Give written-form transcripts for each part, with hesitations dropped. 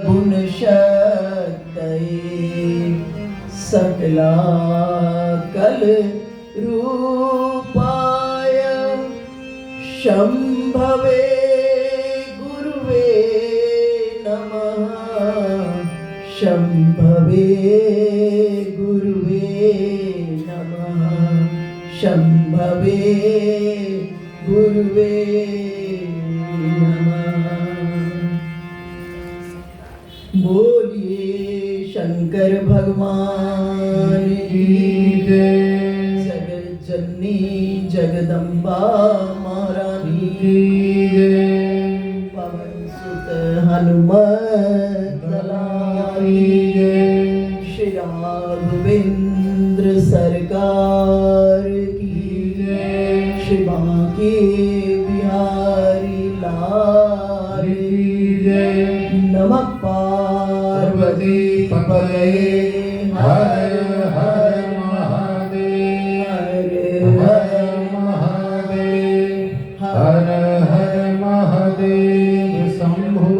गुण शक्तये सकला कल रूपाय शंभवे गुरुवे नमः शंभवे गुरुवे नमः शंभवे गुरुवे नमः। बोलिए शंकर भगवान की जय। जगत जननी जगदम्बा महारानी की जय। पवन सुत हनुमत लाल की जय। श्री राघवेंद्र सरकार की जय। श्री बांके बिहारी लाल की जय। नमः पार्वती पतये हर हर महादेव हर हर महादेव हर हर महादेव शंभो।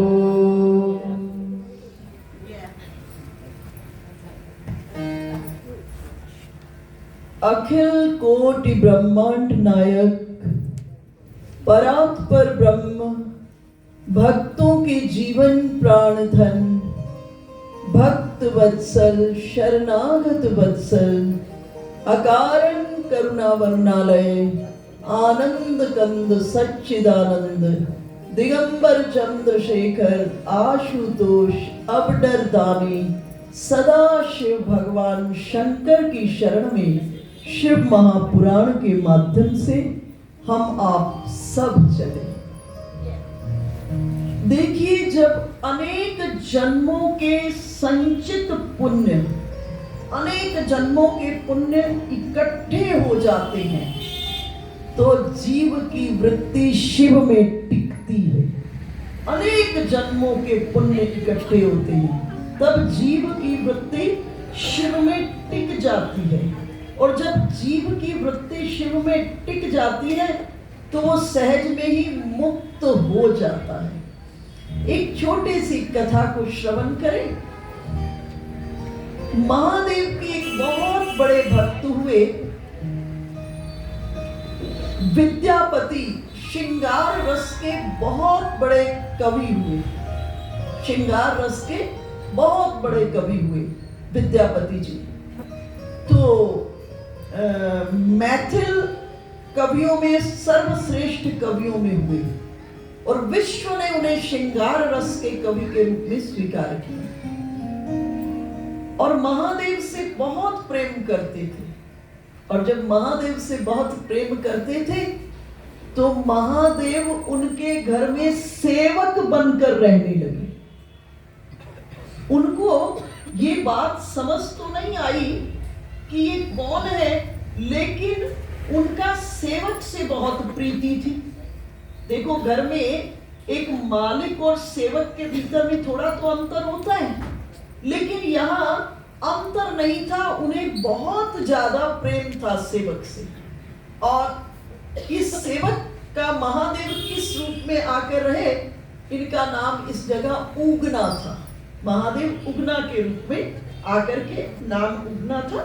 अखिल कोटि ब्रह्मांड नायक परात्पर ब्रह्म भक्तों के जीवन प्राण धन भक्त वत्सल शरणागत वत्सल अकारण करुणा वरुणालय आनंद कंद सच्चिदानंद दिगंबर चंद्रशेखर आशुतोष अबडर दानी सदा शिव भगवान शंकर की शरण में शिव महापुराण के माध्यम से हम आप सब चले। देखिए, जब अनेक जन्मों के संचित पुण्य अनेक जन्मों के पुण्य इकट्ठे हो जाते हैं तो जीव की वृत्ति शिव में टिकती है। अनेक जन्मों के पुण्य इकट्ठे होते हैं तब जीव की वृत्ति शिव में टिक जाती है। और जब जीव की वृत्ति शिव में टिक जाती है तो वो सहज में ही मुक्त हो जाता है। एक छोटी सी कथा को श्रवण करें। महादेव के एक बहुत बड़े भक्त हुए विद्यापति श्रृंगार रस के बहुत बड़े कवि हुए। श्रृंगार रस के बहुत बड़े कवि हुए विद्यापति जी। तो मैथिल कवियों में सर्वश्रेष्ठ कवियों में हुए और विश्व ने उन्हें श्रृंगार रस के कवि के रूप में स्वीकार किया और महादेव से बहुत प्रेम करते थे। और जब महादेव से बहुत प्रेम करते थे तो महादेव उनके घर में सेवक बनकर रहने लगे। उनको ये बात समझ तो नहीं आई कि ये कौन है, लेकिन उनका सेवक से बहुत प्रीति थी। देखो, घर में एक मालिक और सेवक के भीतर में थोड़ा तो अंतर होता है, लेकिन यहाँ अंतर नहीं था। उन्हें बहुत ज्यादा प्रेम था सेवक से। और इस सेवक का महादेव किस रूप में आकर रहे, इनका नाम इस जगह उगना था। महादेव उगना के रूप में आकर के नाम उगना था।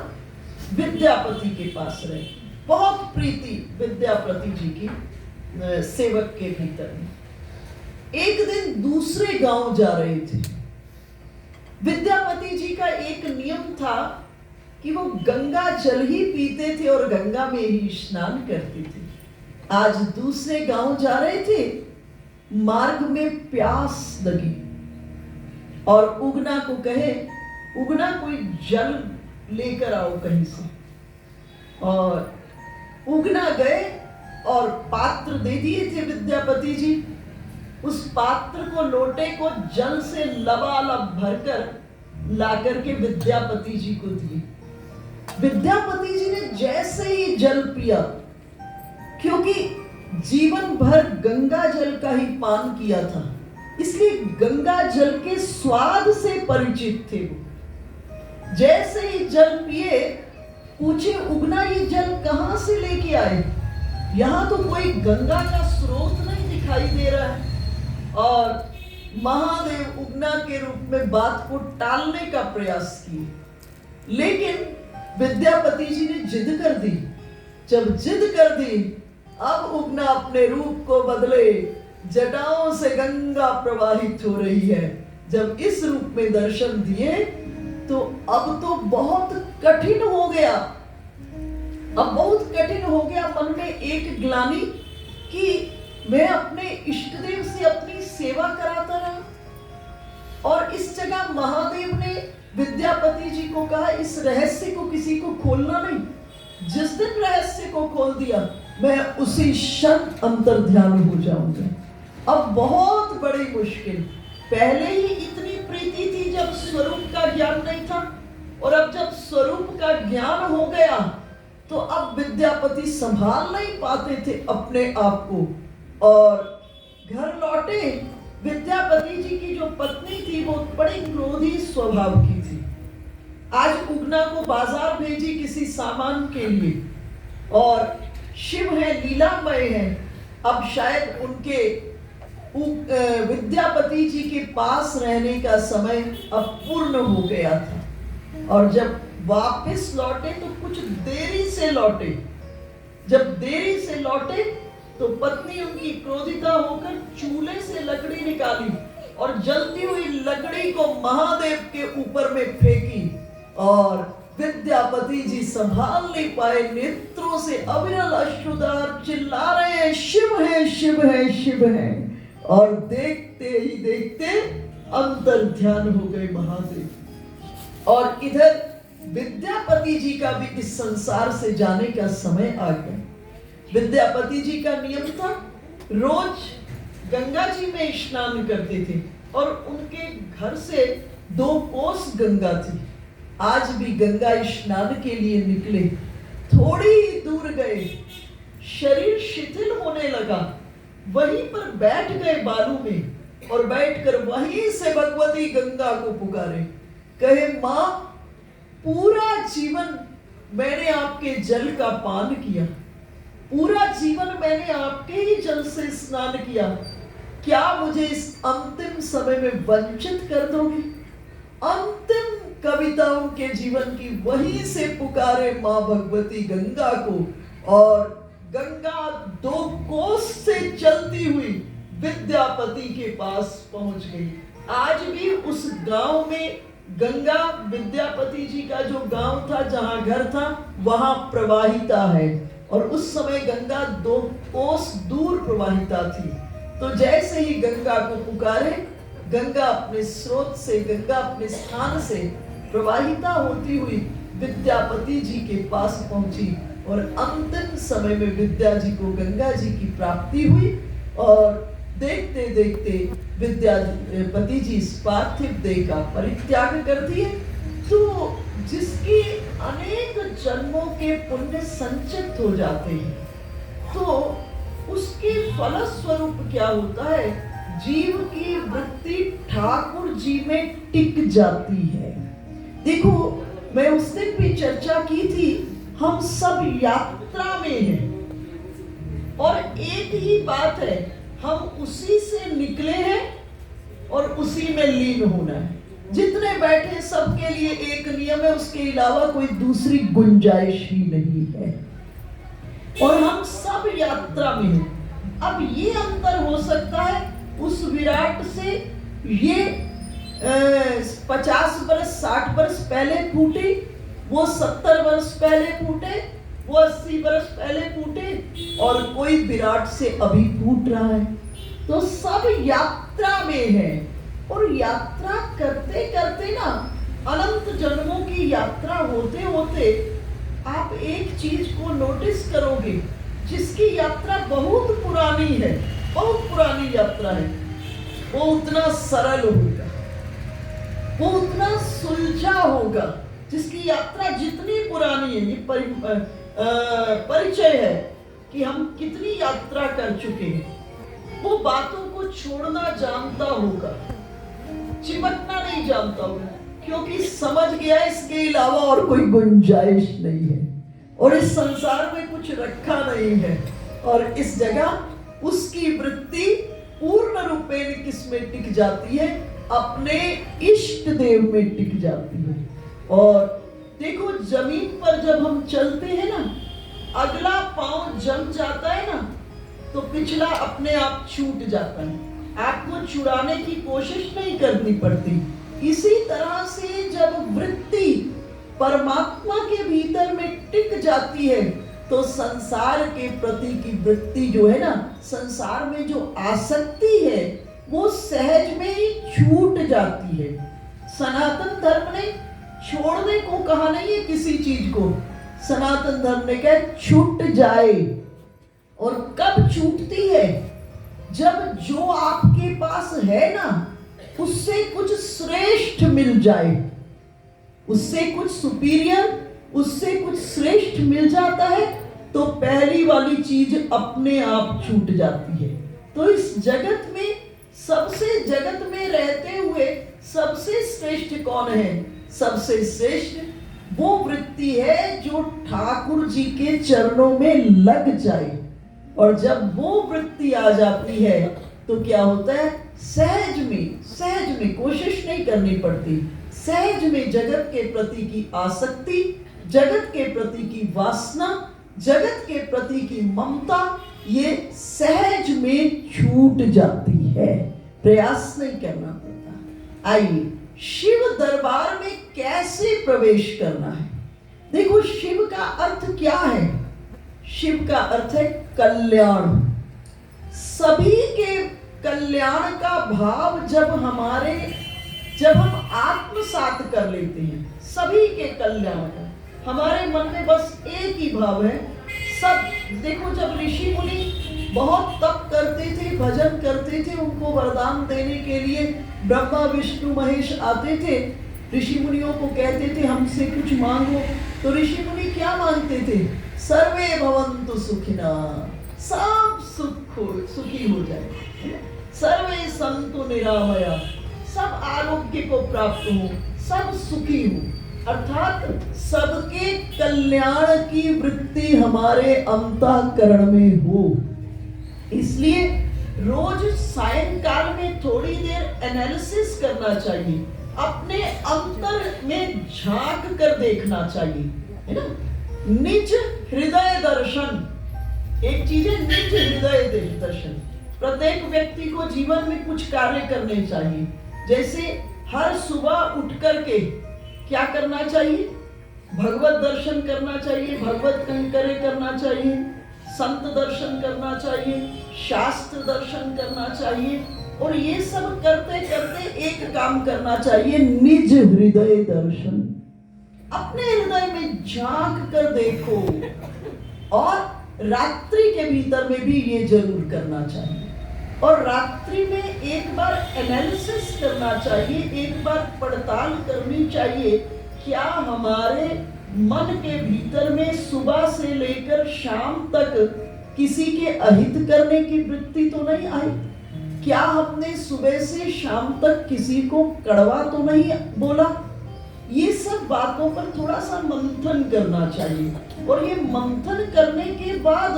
विद्यापति के पास रहे, बहुत प्रीति विद्यापति जी की सेवक के भीतर में। एक दिन दूसरे गांव जा रहे थे। विद्यापति जी का एक नियम था कि वो गंगा जल ही पीते थे और गंगा में ही स्नान करते थे। आज दूसरे गांव जा रहे थे, मार्ग में प्यास लगी और उगना को कहे, उगना कोई जल लेकर आओ कहीं से। और उगना गए और पात्र दे दिए थे विद्यापति जी। उस पात्र को, लोटे को जल से लबालब भरकर लाकर के विद्यापति जी को दिए। विद्यापति जी ने जैसे ही जल पिया, क्योंकि जीवन भर गंगा जल का ही पान किया था, इसलिए गंगा जल के स्वाद से परिचित थे वो। जैसे ही जल पिए, पूछे, उगना ये जल कहां से लेके आए? यहाँ तो कोई गंगा का स्रोत नहीं दिखाई दे रहा है। और महादेव उगना के रूप में बात को टालने का प्रयास किए, लेकिन विद्यापति जी ने जिद कर दी। जब जिद कर दी, अब उगना अपने रूप को बदले, जटाओं से गंगा प्रवाहित हो रही है। जब इस रूप में दर्शन दिए तो अब तो बहुत कठिन हो गया, अब बहुत कठिन हो गया। मन में एक ग्लानि कि मैं अपने इष्ट देव से अपनी सेवा कराता रहा और इस जगह महादेव ने विद्यापति जी को कहा इस रहस्य को किसी को खोलना नहीं। जिस दिन रहस्य को खोल दिया, मैं उसी क्षण अंतर्ध्यान हो जाऊंगा। अब बहुत बड़ी मुश्किल, पहले ही इतनी प्रीति थी जब स्वरूप का ज्ञान नहीं था, और अब जब स्वरूप का ज्ञान हो गया तो अब विद्यापति संभाल नहीं पाते थे अपने आप को, और घर लौटे। विद्यापति जी की जो पत्नी थी वो बड़ी क्रोधी स्वभाव की थी। आज उगना को बाजार भेजी किसी सामान के लिए, और शिव है, लीलामय है। अब शायद उनके विद्यापति जी के पास रहने का समय अब पूर्ण हो गया था, और जब वापस लौटे तो कुछ देरी से लौटे। जब देरी से लौटे तो पत्नी उनकी क्रोधिता होकर चूल्हे से लकड़ी निकाली और जलती हुई लकड़ी को महादेव के ऊपर में फेंकी, और विद्यापति जी संभाल नहीं पाए, नेत्रों से अविरल अश्रुधार चिल्ला रहे हैं, शिव है, शिव है, शिव है। और देखते ही देखते अंतर्ध्यान हो गए महादेव। और इधर विद्यापति जी का भी इस संसार से जाने का समय आ गया। विद्यापति जी का नियम था, रोज गंगा जी में स्नान करते थे, और उनके घर से 2 कोस गंगा थी। आज भी गंगा स्नान के लिए निकले, थोड़ी ही दूर गए, शरीर शिथिल होने लगा, वहीं पर बैठ गए बालू में, और बैठकर वहीं से भगवती गंगा को पुकारे, कहे मां, पूरा जीवन मैंने आपके जल का पान किया, पूरा जीवन मैंने आपके ही जल से स्नान किया, क्या मुझे इस अंतिम समय में वंचित कर दोगे? अंतिम कविता उनके जीवन की वहीं से पुकारे मां भगवती गंगा को, और गंगा 2 कोस से चलती हुई विद्यापति के पास पहुंच गई। आज भी उस गांव में गंगा, विद्यापति जी का जो गांव था, जहां घर था, वहां प्रवाहिता है, और उस समय गंगा 2 कोस दूर प्रवाहिता थी। तो जैसे ही गंगा को पुकारे, गंगा अपने स्रोत से, गंगा अपने स्थान से प्रवाहिता होती हुई विद्यापति जी के पास पहुंची, और अंतिम समय में विद्या जी को गंगा जी की प्राप्ति हुई, और देखते देखते विद्यापति जी इस पार्थिव देह का परित्याग कर दिए। तो जिसकी अनेक जन्मों के पुण्य संचित हो जाते हैं, तो उसके फलस्वरूप क्या होता है, जीव की वृत्ति ठाकुर जी में टिक जाती है। देखो, मैं उस दिन भी चर्चा की थी, हम सब यात्रा में हैं, और एक ही बात है, हम उसी से निकले हैं और उसी में लीन होना है। जितने बैठे सबके लिए एक नियम है, उसके अलावा कोई दूसरी गुंजाइश ही नहीं है, और हम सब यात्रा में हैं। अब ये अंतर हो सकता है, उस विराट से ये 50 वर्ष 60 वर्ष पहले फूटे, वो 70 वर्ष पहले फूटे, वो 80 वर्ष पहले फूटे, और कोई विराट से अभी फूट रहा है। तो सब यात्रा में है, और यात्रा करते करते ना, अनंत जन्मों की यात्रा होते होते आप एक चीज को नोटिस करोगे, जिसकी यात्रा बहुत पुरानी है, बहुत पुरानी यात्रा है, वो उतना सरल होगा, वो उतना सुलझा होगा। जिसकी यात्रा जितनी पुरानी है, ये परिचय है कि हम कितनी यात्रा कर चुके हैं। वो बातों को छोड़ना जानता होगा, चिपकना नहीं जानता होगा, क्योंकि समझ गया इसके अलावा और कोई गुंजाइश नहीं है, और इस संसार में कुछ रखा नहीं है, और इस जगह उसकी वृत्ति पूर्ण रूपेण किस में टिक जाती है? अपने इष्ट देव में टिक जाती है। और देखो, जमीन पर जब हम चलते हैं ना, अगला पांव जम जाता है ना, तो पिछला अपने आप छूट जाता है। आपको छुड़ाने की कोशिश नहीं करनी पड़ती। इसी तरह से जब वृत्ति परमात्मा के भीतर में टिक जाती है, तो संसार के प्रति की वृत्ति जो है ना, संसार में जो आसक्ति है, वो सहज में ही छूट जाती है। सनातन धर्म ने छोड़ने को कहा नहीं है किसी चीज को। सनातन धर्म ने कहा छूट जाए। और कब छूटती है? जब जो आपके पास है ना, उससे कुछ श्रेष्ठ मिल जाए, उससे कुछ सुपीरियर, उससे कुछ श्रेष्ठ मिल जाता है, तो पहली वाली चीज अपने आप छूट जाती है। तो इस जगत में, सबसे जगत में रहते हुए सबसे श्रेष्ठ कौन है? सबसे श्रेष्ठ वो वृत्ति है जो ठाकुर जी के चरणों में लग जाए। और जब वो वृत्ति आ जाती है तो क्या होता है? सहज में कोशिश नहीं करनी पड़ती, सहज में जगत के प्रति की आसक्ति, जगत के प्रति की वासना, जगत के प्रति की ममता, ये सहज में छूट जाती है। प्रयास नहीं करना पड़ता। आइए, शिव दरबार में कैसे प्रवेश करना है? देखो, शिव का अर्थ क्या है? शिव का अर्थ है कल्याण। सभी के कल्याण का भाव जब हम आत्मसात कर लेते हैं, सभी के कल्याण का, हमारे मन में बस एक ही भाव है। सब देखो, जब ऋषि मुनि बहुत तप करते थे, भजन करते थे, उनको वरदान देने के लिए ब्रह्मा विष्णु महेश आते थे, ऋषि मुनियों को कहते थे हमसे कुछ मांगो, तो ऋषि मुनि क्या मांगते थे? सर्वे भवन्तु सुखिना, सब सुखी हो जाए, सर्वे सन्तु निरामया, सब आरोग्य को प्राप्त हो, सब सुखी हो। अर्थात सबके कल्याण की वृत्ति हमारे अंतःकरण में हो। इसलिए रोज सायंकाल में थोड़ी देर एनालिसिस करना चाहिए, अपने अंतर में झांक कर देखना चाहिए, है ना? निज हृदय दर्शन, एक चीज है निज हृदय दर्शन। प्रत्येक व्यक्ति को जीवन में कुछ कार्य करने चाहिए। जैसे हर सुबह उठ करके क्या करना चाहिए? भगवत दर्शन करना चाहिए, भगवत कंकरे करना चाहिए, संत दर्शन करना चाहिए, शास्त्र दर्शन करना चाहिए। और ये सब करते करते एक काम करना चाहिए, निज हृदय दर्शन। अपने हृदय में झांक कर देखो। और रात्रि के भीतर में भी ये जरूर करना चाहिए। और रात्रि में एक बार एनालिसिस करना चाहिए, एक बार पड़ताल करनी चाहिए, क्या हमारे मन के भीतर में सुबह से लेकर शाम तक किसी के अहित करने की वृत्ति तो नहीं आई? क्या हमने सुबह से शाम तक किसी को कड़वा तो नहीं बोला? ये सब बातों पर थोड़ा सा मंथन करना चाहिए। और ये मंथन करने के बाद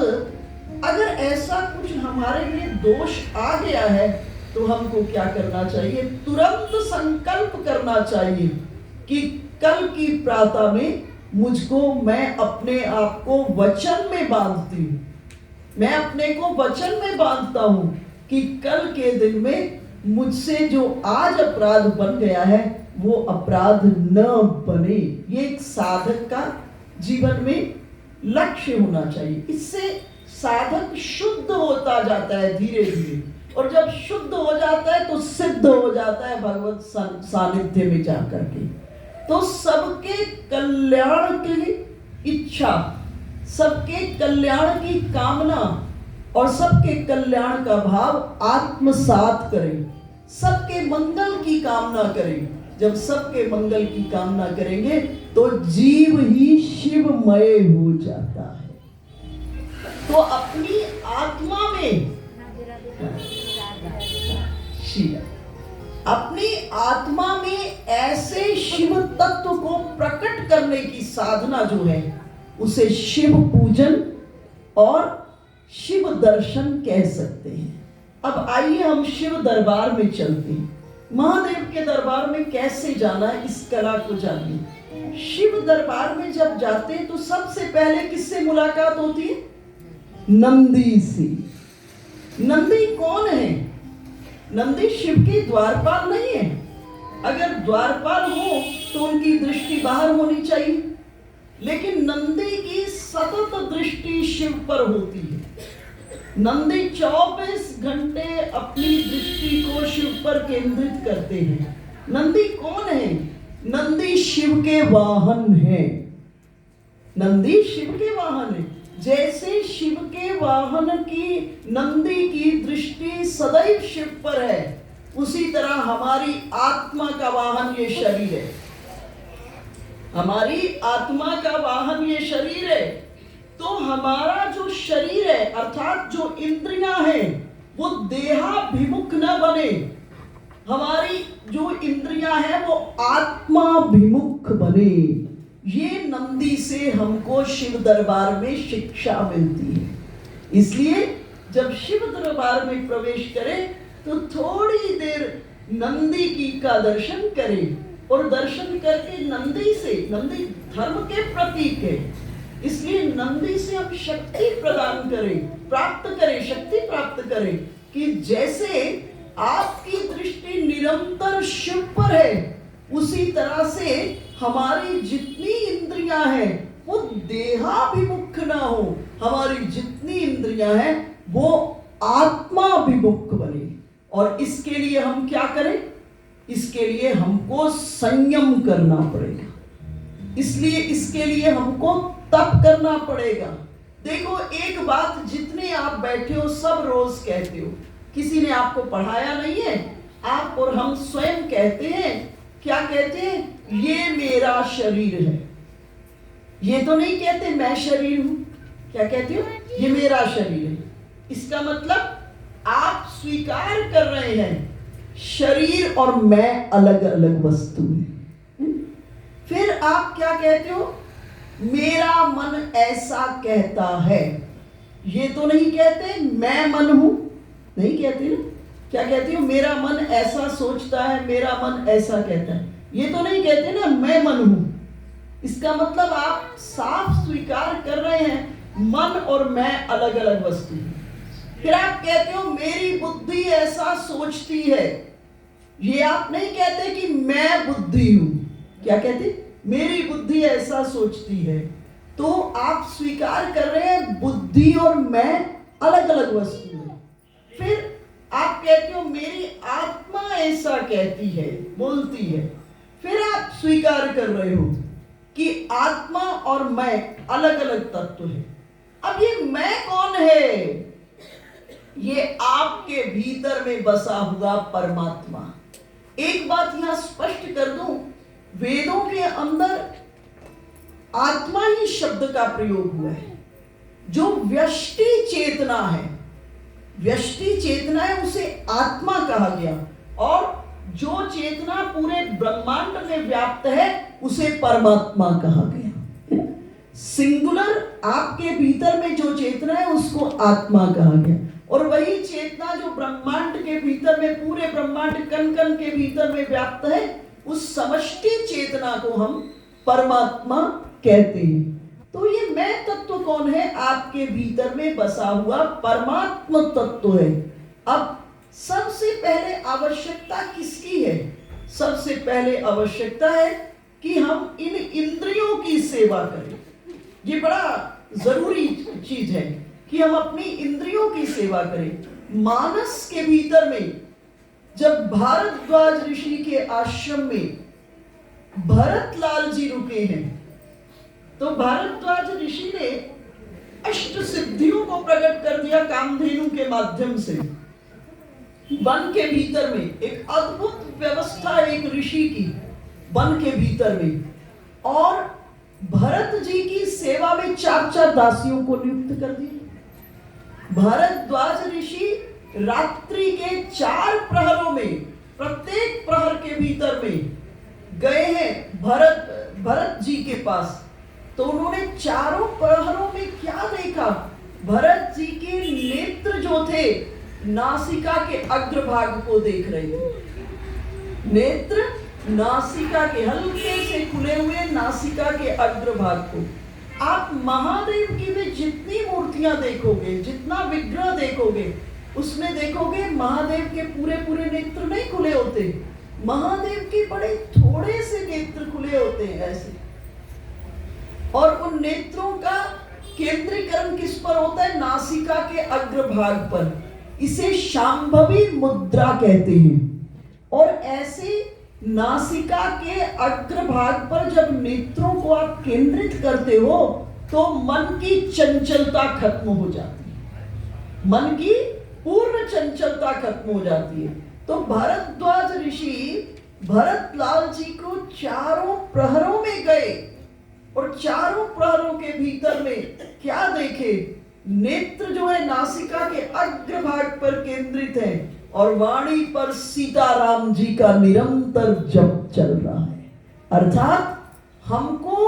अगर ऐसा कुछ हमारे लिए दोष आ गया है, तो हमको क्या करना चाहिए? तुरंत संकल्प करना चाहिए कि कल की प्रातः में मैं अपने आप को वचन में बांधती हूँ, मैं अपने को वचन में बांधता हूँ कि कल के दिन में मुझसे जो आज अपराध बन गया है वो अपराध न बने। ये एक साधक का जीवन में लक्ष्य होना चाहिए। इससे साधक शुद्ध होता जाता है धीरे धीरे, और जब शुद्ध हो जाता है तो सिद्ध हो जाता है भगवत सानिध्य में जाकर के। तो सबके कल्याण की इच्छा, सबके कल्याण की कामना और सबके कल्याण का भाव आत्मसात करें, सबके मंगल की कामना करें। जब सबके मंगल की कामना करेंगे तो जीव ही शिवमय हो जाता है। तो अपनी आत्मा में अपनी आत्मा में ऐसे शिव तत्व को प्रकट करने की साधना जो है उसे शिव पूजन और शिव दर्शन कह सकते हैं। अब आइए हम शिव दरबार में चलते हैं। महादेव के दरबार में कैसे जाना है, इस कला को जानिए। शिव दरबार में जब जाते हैं तो सबसे पहले किससे मुलाकात होती है? नंदी से। नंदी कौन है? नंदी शिव के द्वारपाल नहीं है। अगर द्वारपाल हो तो उनकी दृष्टि बाहर होनी चाहिए, लेकिन नंदी की सतत दृष्टि शिव पर होती है। नंदी 24 घंटे अपनी दृष्टि को शिव पर केंद्रित करते हैं। नंदी कौन है? नंदी शिव के वाहन है। नंदी शिव के वाहन है। जैसे शिव के वाहन की नंदी की दृष्टि सदैव शिव पर है, उसी तरह हमारी आत्मा का वाहन ये शरीर है। हमारी आत्मा का वाहन ये शरीर है। तो हमारा जो शरीर है अर्थात जो इंद्रियां हैं वो देहाभिमुख न बने। हमारी जो इंद्रियां हैं वो आत्माभिमुख बने। ये नंदी से हमको शिव दरबार में शिक्षा मिलती है। इसलिए जब शिव दरबार में प्रवेश करें तो थोड़ी देर नंदी की का दर्शन करें, और दर्शन करके नंदी से, नंदी धर्म के प्रतीक है, इसलिए नंदी से हम शक्ति प्रदान करें, प्राप्त करें, शक्ति प्राप्त करें कि जैसे आपकी दृष्टि निरंतर शिव पर है, उसी तरह से हमारी जितनी इंद्रियां हैं वो देहाभिमुख ना हो, हमारी जितनी इंद्रियां हैं वो आत्माभिमुख बने। और इसके लिए हम क्या करें? इसके लिए हमको संयम करना पड़ेगा। इसलिए इसके लिए हमको तप करना पड़ेगा। देखो, एक बात जितने आप बैठे हो सब रोज कहते हो, किसी ने आपको पढ़ाया नहीं है, आप और हम स्वयं कहते हैं। क्या कहते हैं? ये मेरा शरीर है। ये तो नहीं कहते मैं शरीर हूं। क्या कहते हो? ये मेरा शरीर है। इसका मतलब आप स्वीकार कर रहे हैं शरीर और मैं अलग अलग वस्तु है। फिर आप क्या कहते हो? मेरा मन ऐसा कहता है। ये तो नहीं कहते मैं मन हूं, नहीं कहते ना। क्या कहते हो? मेरा मन ऐसा सोचता है, मेरा मन ऐसा कहता है। ये तो नहीं कहते ना मैं मन हूं। इसका मतलब आप साफ स्वीकार कर रहे हैं मन और मैं अलग अलग वस्तु हैं। फिर आप कहते हो मेरी बुद्धि ऐसा सोचती है। ये आप नहीं कहते कि मैं बुद्धि हूं। क्या कहते? मेरी बुद्धि ऐसा सोचती है। तो आप स्वीकार कर रहे हैं बुद्धि और मैं अलग अलग वस्तु है। फिर आप कहते हो मेरी आत्मा ऐसा कहती है, बोलती है। फिर आप स्वीकार कर रहे हो कि आत्मा और मैं अलग अलग तत्व है। अब ये मैं कौन है? ये आपके भीतर में बसा हुआ परमात्मा। एक बात यहां स्पष्ट कर दूं, वेदों के अंदर आत्मा ही शब्द का प्रयोग हुआ है। जो व्यष्टि चेतना है, व्यष्टि चेतना है, उसे आत्मा कहा गया, और जो चेतना पूरे ब्रह्मांड में व्याप्त है उसे परमात्मा कहा गया। सिंगुलर आपके भीतर में जो चेतना है उसको आत्मा कहा गया, और वही चेतना जो ब्रह्मांड के भीतर में, पूरे ब्रह्मांड कण कण के भीतर में व्याप्त है, उस समष्टि चेतना को हम परमात्मा कहते हैं। तो ये मैं तत्व कौन है? आपके भीतर में बसा हुआ परमात्मा तत्व है। अब सबसे पहले आवश्यकता किसकी है? सबसे पहले आवश्यकता है कि हम इन इंद्रियों की सेवा करें। ये बड़ा जरूरी चीज है कि हम अपनी इंद्रियों की सेवा करें। मानस के भीतर में जब भारद्वाज ऋषि के आश्रम में भरतलाल जी रुके हैं, तो भारद्वाज ऋषि ने अष्ट सिद्धियों को प्रकट कर दिया कामधेनु के माध्यम से। वन के भीतर में एक अद्भुत व्यवस्था एक ऋषि की वन के भीतर में, और भरत जी की सेवा में 4-4 दासियों को नियुक्त कर दिया। भारद्वाज ऋषि रात्रि के 4 प्रहरों में, प्रत्येक प्रहर के भीतर में गए हैं भरत जी के पास। तो उन्होंने चारों प्रहरों में क्या देखा? भरत जी के नेत्र जो थे नासिका के अग्रभाग को देख रहे थे। नेत्र नासिका के हल्के से खुले हुए नासिका के अग्रभाग को। आप महादेव की भी जितनी मूर्तियां देखोगे, जितना विग्रह देखोगे, उसमें देखोगे महादेव के पूरे पूरे नेत्र नहीं खुले होते। महादेव के बड़े थोड़े से नेत्र खुले होते हैं ऐसे, और उन नेत्रों का केंद्रीकरण किस पर होता है? नासिका के अग्रभाग पर। इसे शांभवी मुद्रा कहते हैं। और ऐसे नासिका के अग्रभाग पर जब नेत्रों को आप केंद्रित करते हो तो मन की चंचलता खत्म हो जाती है, मन की पूर्ण चंचलता खत्म हो जाती है। तो भारद्वाज ऋषि भरतलाल जी को चारों प्रहरों में गए और चारों प्रहरों के भीतर में क्या देखे? नेत्र जो है नासिका के अग्रभाग पर केंद्रित है और वाणी पर सीताराम जी का निरंतर जप चल रहा है। अर्थात हमको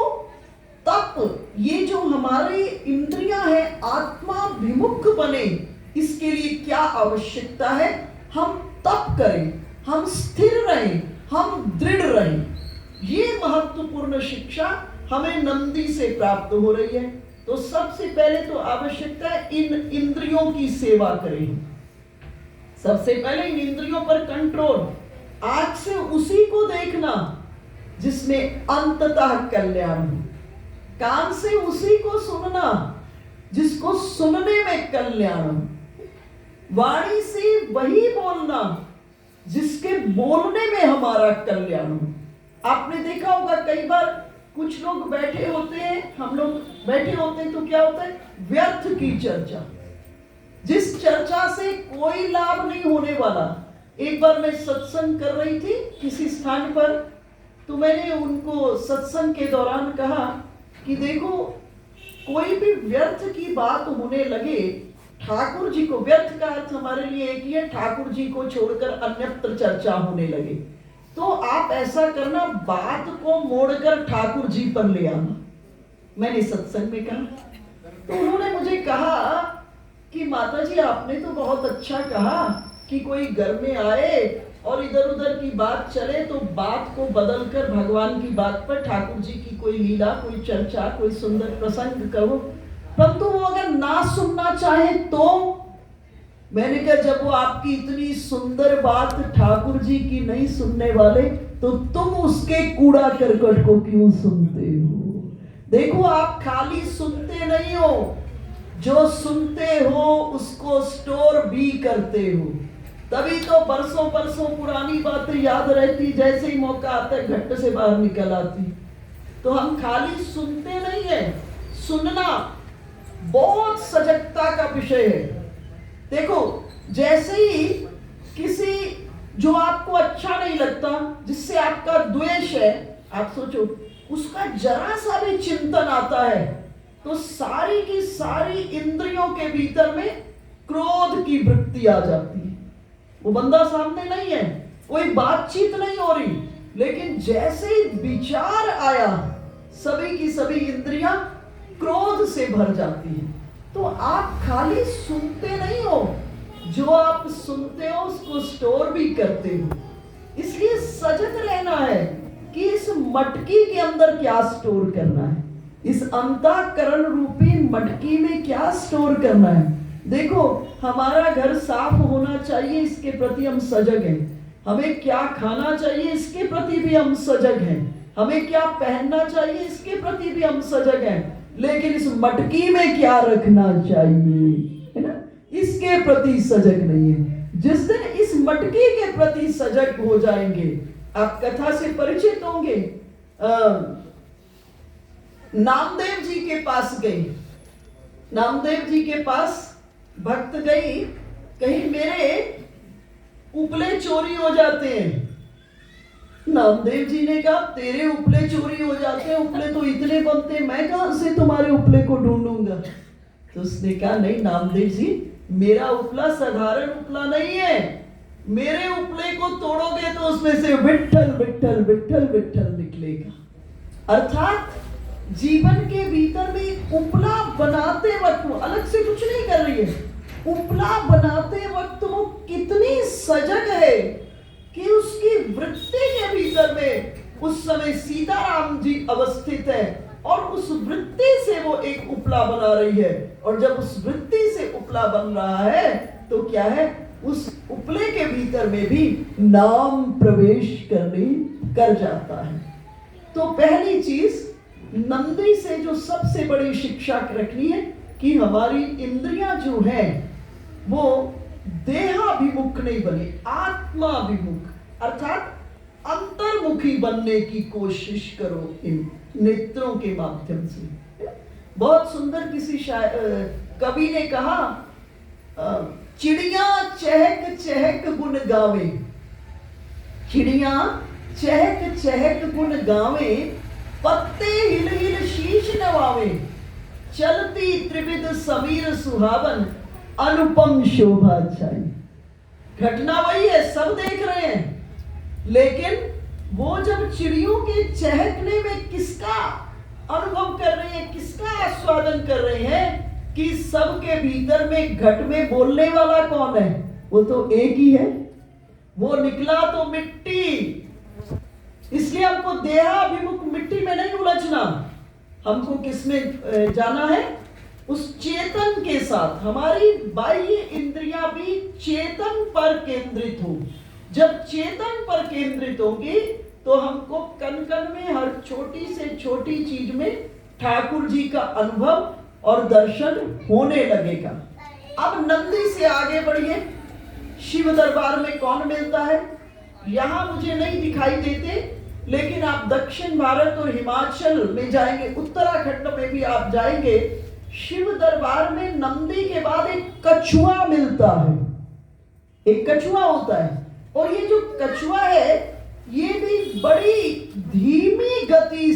तप, ये जो हमारे इंद्रियां हैं आत्मा विमुख बने, इसके लिए क्या आवश्यकता है? हम तप करें, हम स्थिर रहें, हम दृढ़ रहें। ये महत्वपूर्ण शिक्षा हमें नंदी से प्राप्त हो रही है। तो सबसे पहले तो आवश्यकता है इन इंद्रियों की सेवा करें। सबसे पहले इन इंद्रियों पर कंट्रोल। आंख से उसी को देखना जिसमें अंततः कल्याण हो, कान से उसी को सुनना जिसको सुनने में कल्याण हो, वाणी से वही बोलना जिसके बोलने में हमारा कल्याण हो। आपने देखा होगा कई बार कुछ लोग बैठे होते हैं, हम लोग बैठे होते हैं तो क्या होता है? व्यर्थ की चर्चा, जिस चर्चा से कोई लाभ नहीं होने वाला। एक बार मैं सत्संग कर रही थी किसी स्थान पर, तो मैंने उनको सत्संग के दौरान कहा कि देखो, कोई भी व्यर्थ की बात होने लगे, ठाकुर जी को, व्यर्थ का अर्थ हमारे लिए एक ही है, ठाकुर जी को छोड़कर अन्यत्र चर्चा होने लगे, तो आप ऐसा करना, बात को मोड़कर ठाकुर जी पर ले आना। मैंने सत्संग में कहा, तो उन्होंने मुझे कहा कि माता जी आपने तो बहुत अच्छा कहा कि कोई घर में आए और इधर उधर की बात चले तो बात को बदलकर भगवान की बात पर, ठाकुर जी की कोई लीला, कोई चर्चा, कोई सुंदर प्रसंग करो, परंतु वो अगर ना सुनना चाहे तो? मैंने कहा जब वो आपकी इतनी सुंदर बात ठाकुर जी की नहीं सुनने वाले, तो तुम उसके कूड़ा करकट को क्यों सुनते हो? देखो, आप खाली सुनते नहीं हो, जो सुनते हो उसको स्टोर भी करते हो, तभी तो बरसों बरसों पुरानी बातें याद रहती, जैसे ही मौका आता है घट से बाहर निकल आती। तो हम खाली सुनते नहीं है, सुनना बहुत सजगता का विषय है। देखो, जैसे ही किसी जो आपको अच्छा नहीं लगता, जिससे आपका द्वेष है, आप सोचो उसका जरा सा भी चिंतन आता है तो सारी की सारी इंद्रियों के भीतर में क्रोध की वृत्ति आ जाती है। वो बंदा सामने नहीं है, कोई बातचीत नहीं हो रही, लेकिन जैसे ही विचार आया, सभी की सभी इंद्रियां क्रोध से भर जाती है। तो आप खाली सुनते नहीं हो, जो आप सुनते हो उसको स्टोर भी करते हो। इसलिए सजग रहना है कि इस मटकी के अंदर क्या स्टोर करना है, इस अंतःकरण रूपी मटकी में क्या स्टोर करना है। देखो, हमारा घर साफ होना चाहिए, इसके प्रति हम सजग हैं। हमें क्या खाना चाहिए, इसके प्रति भी हम सजग हैं। हमें क्या पहनना चाहिए, इसके प्रति भी हम सजग हैं। लेकिन इस मटकी में क्या रखना चाहिए, है ना, इसके प्रति सजग नहीं है। जिस दिन इस मटकी के प्रति सजग हो जाएंगे, आप कथा से परिचित होंगे। नामदेव जी के पास गई, नामदेव जी के पास भक्त गई, कहीं मेरे उपले चोरी हो जाते हैं। नामदेव जी ने कहा तेरे उपले चोरी हो जाते हैं, उपले तो इतने बनते हैं, मैं कहां से तुम्हारे उपले को ढूंढूंगा। तो उसने कहा नहीं नामदेव जी, मेरा उपला साधारण उपला नहीं है, मेरे उपले को तोड़ोगे तो उसमें से विट्ठल विट्ठल विट्ठल विट्ठल निकलेगा। अर्थात जीवन के भीतर में उपला बनाते वक्त वो अलग से कुछ नहीं कर रही है, उपला बनाते वक्त वो कितनी सजग है कि उसकी वृत्ति के भीतर में उस समय सीताराम जी अवस्थित है और उस वृत्ति से वो एक उपला बना रही है। और जब उस वृत्ति से उपला बन रहा है तो क्या है, उस उपले के भीतर में भी नाम प्रवेश कर जाता है। तो पहली चीज नंदी से जो सबसे बड़ी शिक्षा रखनी है कि हमारी इंद्रियां जो है वो देहाभिमुख नहीं बने, आत्माभिमुख अर्थात अंतर्मुखी बनने की कोशिश करो इन नेत्रों के माध्यम से। बहुत सुंदर किसी कवि ने कहा, चिड़िया चहक चहक गुन गावे, चिड़िया चहक चहक गुन गावे, पत्ते हिल हिल शीश नवावे, चलती त्रिविध समीर सुहावन, अनुपम शोभा छाई। घटना वही है, सब देख रहे हैं, लेकिन वो जब चिड़ियों के चहकने में किसका अनुभव कर रहे हैं, किसका आस्वादन कर रहे हैं कि सबके भीतर में घट में बोलने वाला कौन है, वो तो एक ही है, वो निकला तो मिट्टी। इसलिए हमको देहाभिमुख मिट्टी में नहीं उलझना, हमको किसमें जाना है, उस चेतन के साथ। हमारी बाह्य इंद्रियां भी चेतन पर केंद्रित हो। जब चेतन पर केंद्रित होगी तो हमको कण कण में हर छोटी से छोटी चीज में ठाकुर जी का अनुभव और दर्शन होने लगेगा। अब नंदी से आगे बढ़िए, शिव दरबार में कौन मिलता है, यहां मुझे नहीं दिखाई देते, लेकिन आप दक्षिण भारत और हिमाचल में जाएंगे, उत्तराखंड में भी आप जाएंगे, शिव दरबार में नंदी के बाद एक कछुआ मिलता है, एक कछुआ होता है। और ये जो कछुआ है ये भी बड़ी धीमी गति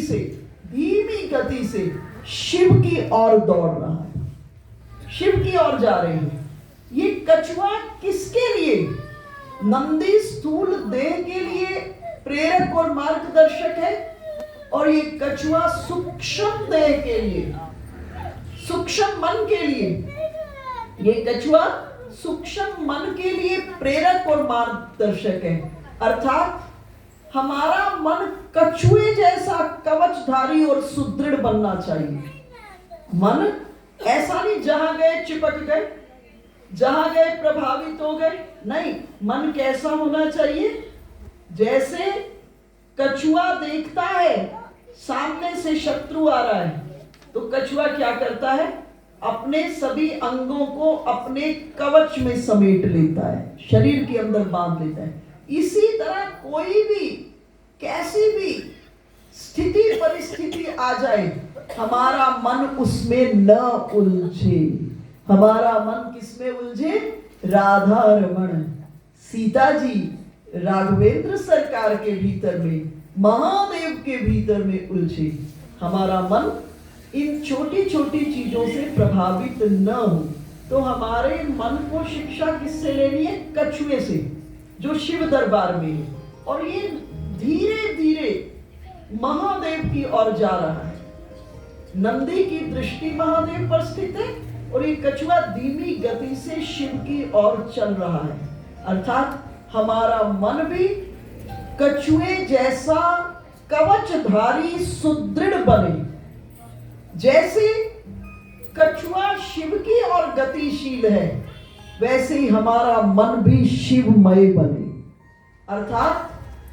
से शिव की ओर दौड़ रहा है, शिव की ओर जा रहे हैं। ये कछुआ किसके लिए, नंदी स्थूल देह के लिए प्रेरक और मार्गदर्शक है, और ये कछुआ सूक्ष्म देह के लिए, सूक्ष्म मन के लिए, ये कछुआ सूक्ष्म मन के लिए प्रेरक और मार्गदर्शक है। अर्थात हमारा मन कछुए जैसा कवचधारी और सुदृढ़ बनना चाहिए। मन ऐसा नहीं जहां गए चिपक गए, जहां गए प्रभावित हो गए, नहीं, मन कैसा होना चाहिए, जैसे कछुआ देखता है सामने से शत्रु आ रहा है तो कछुआ क्या करता है, अपने सभी अंगों को अपने कवच में समेट लेता है, शरीर के अंदर बांध लेता है। इसी तरह कोई भी कैसी भी स्थिति परिस्थिति आ जाए, हमारा मन उसमें न उलझे। हमारा मन किसमें उलझे, राधा रमण सीता जी राघवेंद्र सरकार के भीतर में, महादेव के भीतर में उलझे। हमारा मन इन छोटी छोटी चीजों से प्रभावित न हो। तो हमारे मन को शिक्षा किससे लेनी है, कछुए से, जो शिव दरबार में है, और ये धीरे धीरे महादेव की ओर जा रहा है। नंदी की दृष्टि महादेव पर स्थित है और ये कछुआ धीमी गति से शिव की ओर चल रहा है। अर्थात हमारा मन भी कछुए जैसा कवचधारी सुदृढ़ बने। जैसे कछुआ शिव की ओर गतिशील है, वैसे ही हमारा मन भी शिवमय बने। अर्थात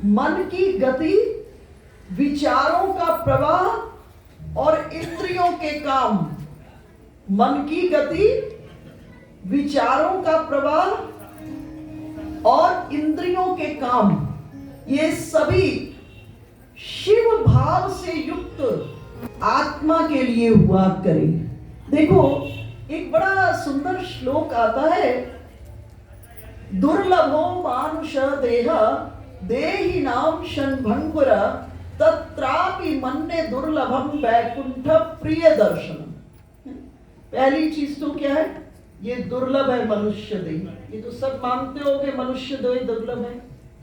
मन की गति, विचारों का प्रवाह और इंद्रियों के काम, मन की गति, विचारों का प्रवाह और इंद्रियों के काम, ये सभी शिव भाव से युक्त आत्मा के लिए हुआ करें। देखो, एक बड़ा सुंदर श्लोक आता है, दुर्लभो मानुष देह देहि नाम षण्भंगुर तत्रापि मन्ये दुर्लभम वैकुंठ प्रिय दर्शन। पहली चीज तो क्या है, ये दुर्लभ है मनुष्य देह। ये तो सब मानते हो कि मनुष्य देह दुर्लभ है,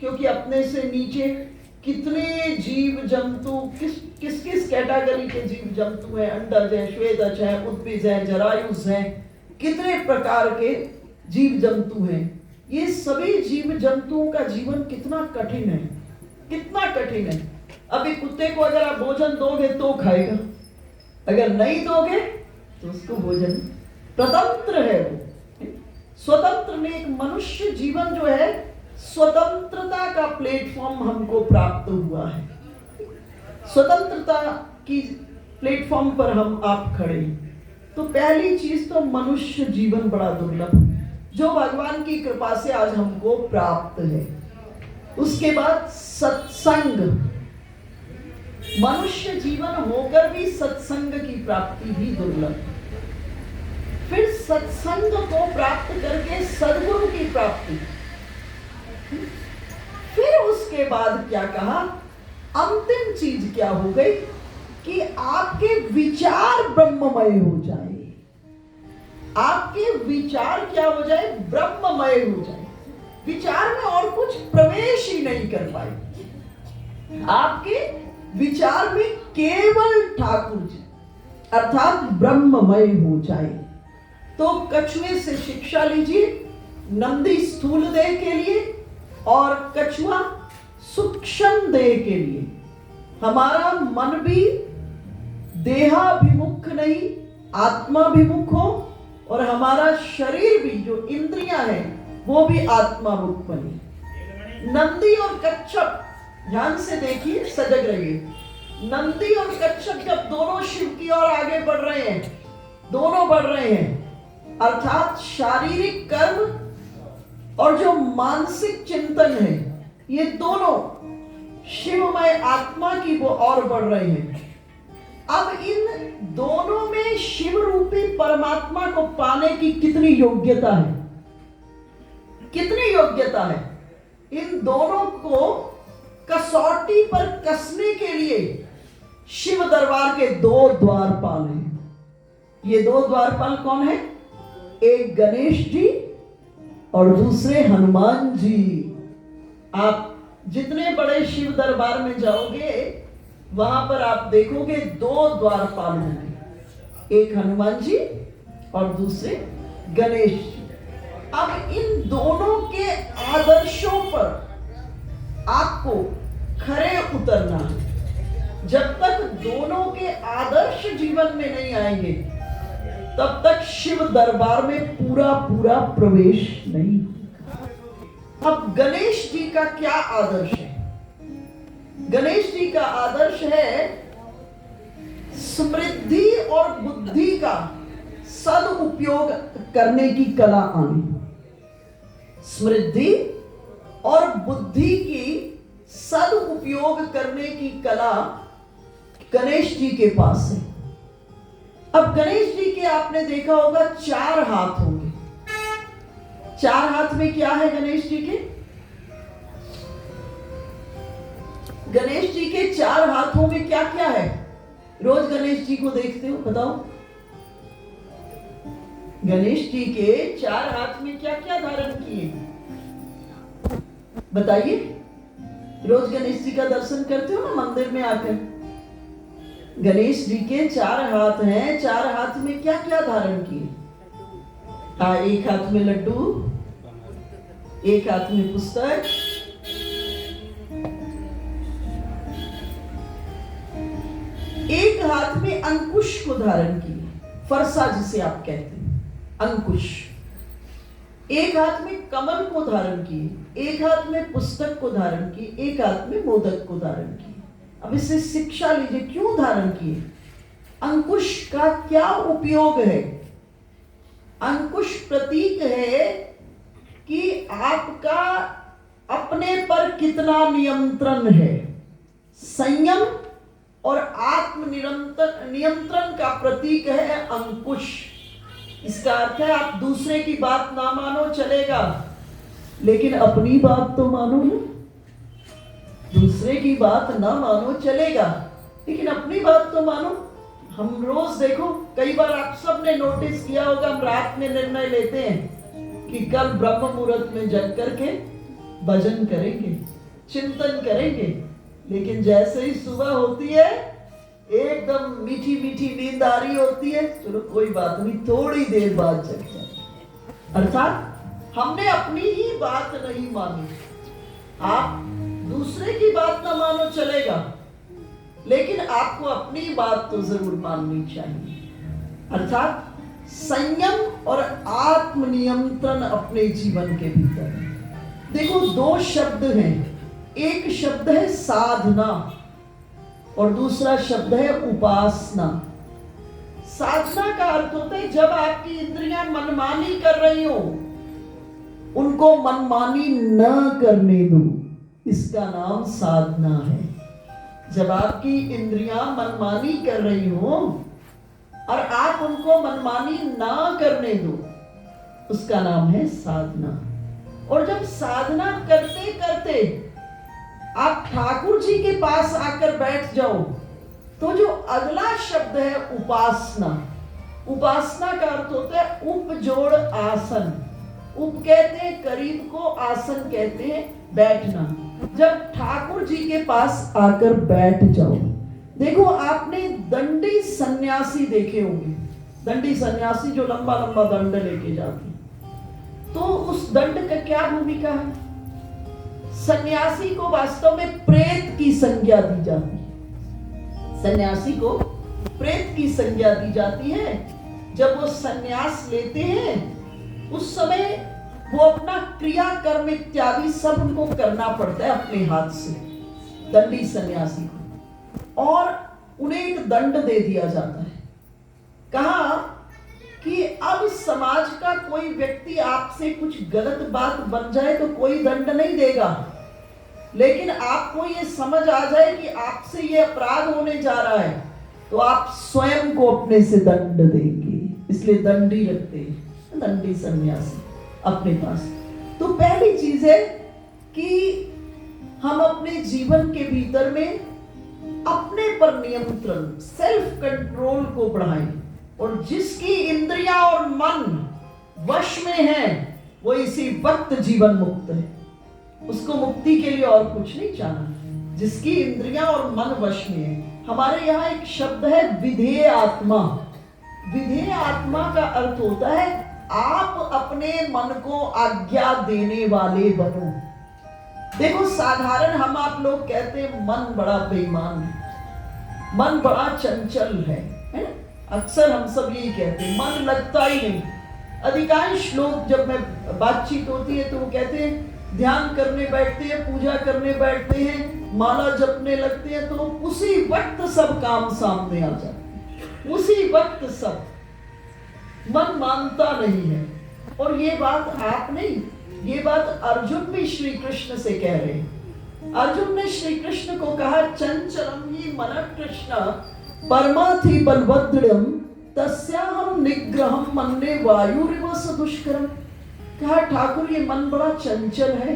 क्योंकि अपने से नीचे कितने जीव जंतु, किस किस कैटेगरी के जीव जंतु हैं, अंडज हैं, श्वेतज हैं, उद्भिज हैं, जरायुज हैं, कितने प्रकार के जीव जंतु हैं, ये सभी जीव जंतुओं का जीवन कितना कठिन है, कितना कठिन है। अभी कुत्ते को अगर आप भोजन दोगे तो खाएगा, अगर नहीं दोगे तो उसको भोजन, स्वतंत्र है वो, स्वतंत्र में एक मनुष्य जीवन जो है, स्वतंत्रता का प्लेटफॉर्म हमको प्राप्त हुआ है। स्वतंत्रता की प्लेटफॉर्म पर हम आप खड़े। तो पहली चीज तो मनुष्य जीवन बड़ा दुर्लभ, जो भगवान की कृपा से आज हमको प्राप्त है। उसके बाद सत्संग, मनुष्य जीवन होकर भी सत्संग की प्राप्ति भी दुर्लभ। फिर सत्संग को प्राप्त करके सद्गुरु की प्राप्ति। फिर उसके बाद क्या कहा, अंतिम चीज क्या हो गई कि आपके विचार ब्रह्ममय हो जाए, आपके विचार क्या हो जाए, ब्रह्ममय हो जाए। विचार में और कुछ प्रवेश ही नहीं कर पाए, आपके विचार में केवल ठाकुर जी अर्थात ब्रह्ममय हो जाए। तो कछुए से शिक्षा लीजिए, नंदी स्थूल देह के लिए और कछुआ सूक्ष्म देह के लिए। हमारा मन भी देहाभिमुख नहीं, आत्माभिमुख हो, और हमारा शरीर भी जो इंद्रियां हैं वो भी आत्मामुख बने। नंदी और कच्छप, ध्यान से देखिए, सजग रहिए। नंदी और कच्छप जब दोनों शिव की ओर आगे बढ़ रहे हैं, दोनों बढ़ रहे हैं, अर्थात शारीरिक कर्म और जो मानसिक चिंतन है, ये दोनों शिवमय आत्मा की वो और बढ़ रहे हैं। अब इन दोनों में शिव रूपी परमात्मा को पाने की कितनी योग्यता है, कितनी योग्यता है। इन दोनों को कसौटी पर कसने के लिए शिव दरबार के दो द्वारपाल हैं। ये दो द्वारपाल कौन है? एक गणेश जी और दूसरे हनुमान जी। आप जितने बड़े शिव दरबार में जाओगे वहां पर आप देखोगे दो द्वारपाल होंगे, एक हनुमान जी और दूसरे गणेश जी। अब इन दोनों के आदर्शों पर आपको खरे उतरना है। जब तक दोनों के आदर्श जीवन में नहीं आएंगे तब तक शिव दरबार में पूरा पूरा प्रवेश नहीं होगा। अब गणेश जी का क्या आदर्श है? गणेश जी का आदर्श है समृद्धि और बुद्धि का सदुपयोग करने की कला आनी। समृद्धि और बुद्धि की सदुपयोग करने की कला गणेश जी के पास है। अब गणेश जी के आपने देखा होगा 4 हाथ होंगे। 4 हाथ में क्या है गणेश जी के? गणेश जी के 4 हाथों में क्या क्या है? रोज गणेश जी को देखते हो, बताओ। गणेश जी के 4 हाथ में क्या क्या धारण किए बताइए। रोज गणेश जी का दर्शन करते हो ना मंदिर में आकर। गणेश जी के 4 हाथ हैं, 4 हाथ में क्या क्या धारण किए? एक हाथ में लड्डू, एक हाथ में पुस्तक, एक हाथ में अंकुश को धारण किए, फरसा जिसे आप कहते हैं, अंकुश। एक हाथ में कमल को धारण किए, एक हाथ में पुस्तक को धारण किए, एक हाथ में मोदक को धारण किए। अब इससे शिक्षा लीजिए, क्यों धारण किए? अंकुश का क्या उपयोग है? अंकुश प्रतीक है कि आपका अपने पर कितना नियंत्रण है। संयम और आत्म नियंत्रण का प्रतीक है अंकुश। इसका अर्थ है आप दूसरे की बात ना मानो चलेगा, लेकिन अपनी बात तो मानो ना। दूसरे की बात ना मानो चलेगा, लेकिन अपनी बात तो मानो। हम रोज देखो, कई बार आप सब ने नोटिस किया होगा, हम रात में निर्णय लेते हैं कि कल ब्रह्म मुहूर्त में जग करके भजन करेंगे, चिंतन करेंगे, लेकिन जैसे ही सुबह होती है एकदम मीठी मीठी नींद आ रही होती है, चलो कोई बात नहीं, थोड़ी देर बाद जग जाए। अर्थात हमने अपनी ही बात नहीं मानी। आप दूसरे की बात ना मानो चलेगा, लेकिन आपको अपनी बात तो जरूर माननी चाहिए। अर्थात संयम और आत्मनियंत्रण अपने जीवन के भीतर। देखो, दो शब्द हैं, एक शब्द है साधना और दूसरा शब्द है उपासना। साधना का अर्थ होता है जब आपकी इंद्रियां मनमानी कर रही हो, उनको मनमानी न करने दो, इसका नाम साधना है। जब आपकी इंद्रियां मनमानी कर रही हो और आप उनको मनमानी ना करने दो, उसका नाम है साधना। और जब साधना करते करते आप ठाकुर जी के पास आकर बैठ जाओ, तो जो अगला शब्द है उपासना। उपासना का अर्थ होता है उपजोड़ आसन। उप कहते हैं करीब को, आसन कहते हैं बैठना। जब ठाकुर जी के पास आकर बैठ जाओ, देखो आपने दंडी सन्यासी देखे होंगे, दंडी सन्यासी जो लंबा लंबा दंड लेके जाते, तो उस दंड का क्या भूमिका है? सन्यासी को वास्तव में प्रेत की संज्ञा दी जाती है। सन्यासी को प्रेत की संज्ञा दी जाती है। जब वो सन्यास लेते हैं, उस समय वो अपना क्रिया कर्म इत्यादि सब उनको करना पड़ता है अपने हाथ से, दंडी सन्यासी को। और उन्हें एक दंड दे दिया जाता है। कहा कि अब समाज का कोई व्यक्ति आपसे कुछ गलत बात बन जाए तो कोई दंड नहीं देगा, लेकिन आपको ये समझ आ जाए कि आपसे ये अपराध होने जा रहा है, तो आप स्वयं को अपने से दंड देंगे। इसलिए दंडी रखते हैं, दंडी सन्यासी अपने पास। तो पहली चीज है कि हम अपने जीवन के भीतर में अपने पर नियंत्रण, सेल्फ कंट्रोल को बढ़ाएं। और जिसकी इंद्रियां और मन वश में है, वो इसी वक्त जीवन मुक्त है। उसको मुक्ति के लिए और कुछ नहीं चाहना। जिसकी इंद्रियां और मन वश में है। हमारे यहाँ एक शब्द है विधेय आत्मा। विधेय आत्मा का अर्थ होता है आप अपने मन को आज्ञा देने वाले बनो। देखो, साधारण हम आप लोग कहते हैं मन बड़ा बेईमान है, मन बड़ा चंचल है ना? अक्सर हम सब यही कहते हैं, मन लगता ही नहीं। अधिकांश लोग, जब मैं बातचीत होती है तो वो कहते हैं ध्यान करने बैठते हैं, पूजा करने बैठते हैं, माला जपने लगते हैं, तो उसी वक्त सब काम सामने आ जाते हैं, उसी वक्त सब। मन मानता नहीं है। और ये बात आप नहीं, ये बात अर्जुन भी श्री कृष्ण से कह रहे हैं। अर्जुन ने श्री कृष्ण को कहा, चंचलम ही मन कृष्ण परमाथि बलभद्रम तस्याहम निग्रहम मन्ने वायुरिव सदुष्करम। कहा, ठाकुर ये मन बड़ा चंचल है,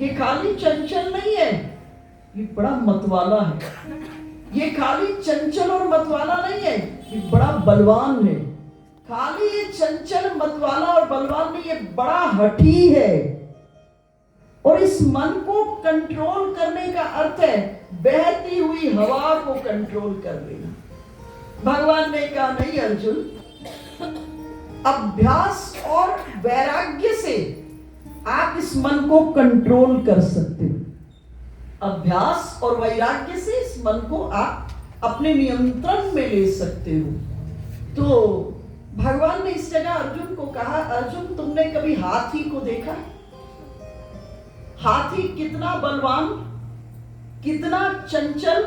ये खाली चंचल नहीं है, ये बड़ा मतवाला है। ये खाली चंचल और मतवाला नहीं है, ये बड़ा बलवान है। खाली ये चंचल मतवाला और बलवान नहीं, ये बड़ा हठी है। और इस मन को कंट्रोल करने का अर्थ है बहती हुई हवा को कंट्रोल कर लेना। भगवान ने कहा, नहीं अर्जुन, अभ्यास और वैराग्य से आप इस मन को कंट्रोल कर सकते हो। अभ्यास और वैराग्य से इस मन को आप अपने नियंत्रण में ले सकते हो। तो भगवान ने इस जगह अर्जुन को कहा, अर्जुन तुमने कभी हाथी को देखा? हाथी कितना बलवान, कितना चंचल,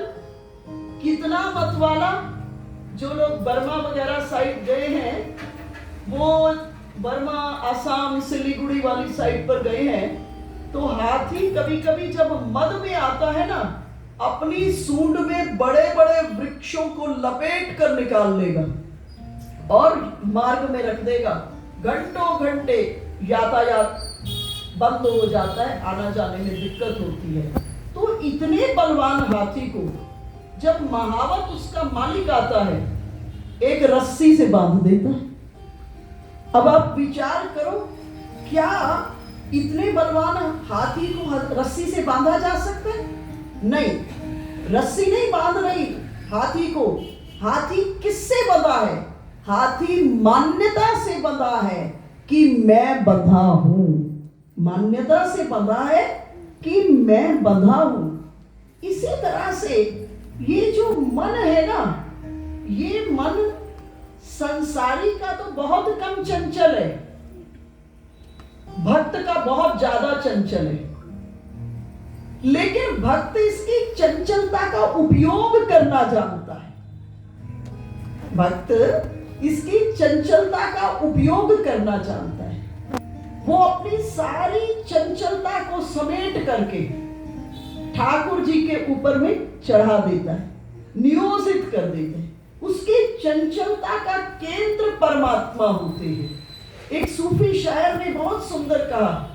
कितना मतवाला। जो लोग बर्मा वगैरह साइड गए हैं, वो बर्मा, असम, सिलीगुड़ी वाली साइड पर गए हैं, तो हाथी कभी कभी जब मद में आता है ना, अपनी सूंड में बड़े बड़े वृक्षों को लपेट कर निकाल लेगा और मार्ग में रख देगा। घंटों घंटे यातायात बंद हो जाता है, आना जाने में दिक्कत होती है। तो इतने बलवान हाथी को जब महावत उसका मालिक आता है, एक रस्सी से बांध देता है। अब आप विचार करो, क्या इतने बलवान हाथी को रस्सी से बांधा जा सकता है? नहीं, रस्सी नहीं बांध रही हाथी को। हाथी किससे बंधा है? हाथी मान्यता से बंधा है कि मैं बंधा हूं, मान्यता से बंधा है कि मैं बंधा हूं। इसी तरह से ये जो मन है ना, ये मन संसारी का तो बहुत कम चंचल है, भक्त का बहुत ज्यादा चंचल है। लेकिन भक्त इसकी चंचलता का उपयोग करना जानता है। भक्त इसकी चंचलता का उपयोग करना जानता है। वो अपनी सारी चंचलता को समेट करके ठाकुर जी के ऊपर में चढ़ा देता है, नियोजित कर देता है। उसकी चंचलता का केंद्र परमात्मा होते हैं। एक सूफी शायर ने बहुत सुंदर कहा,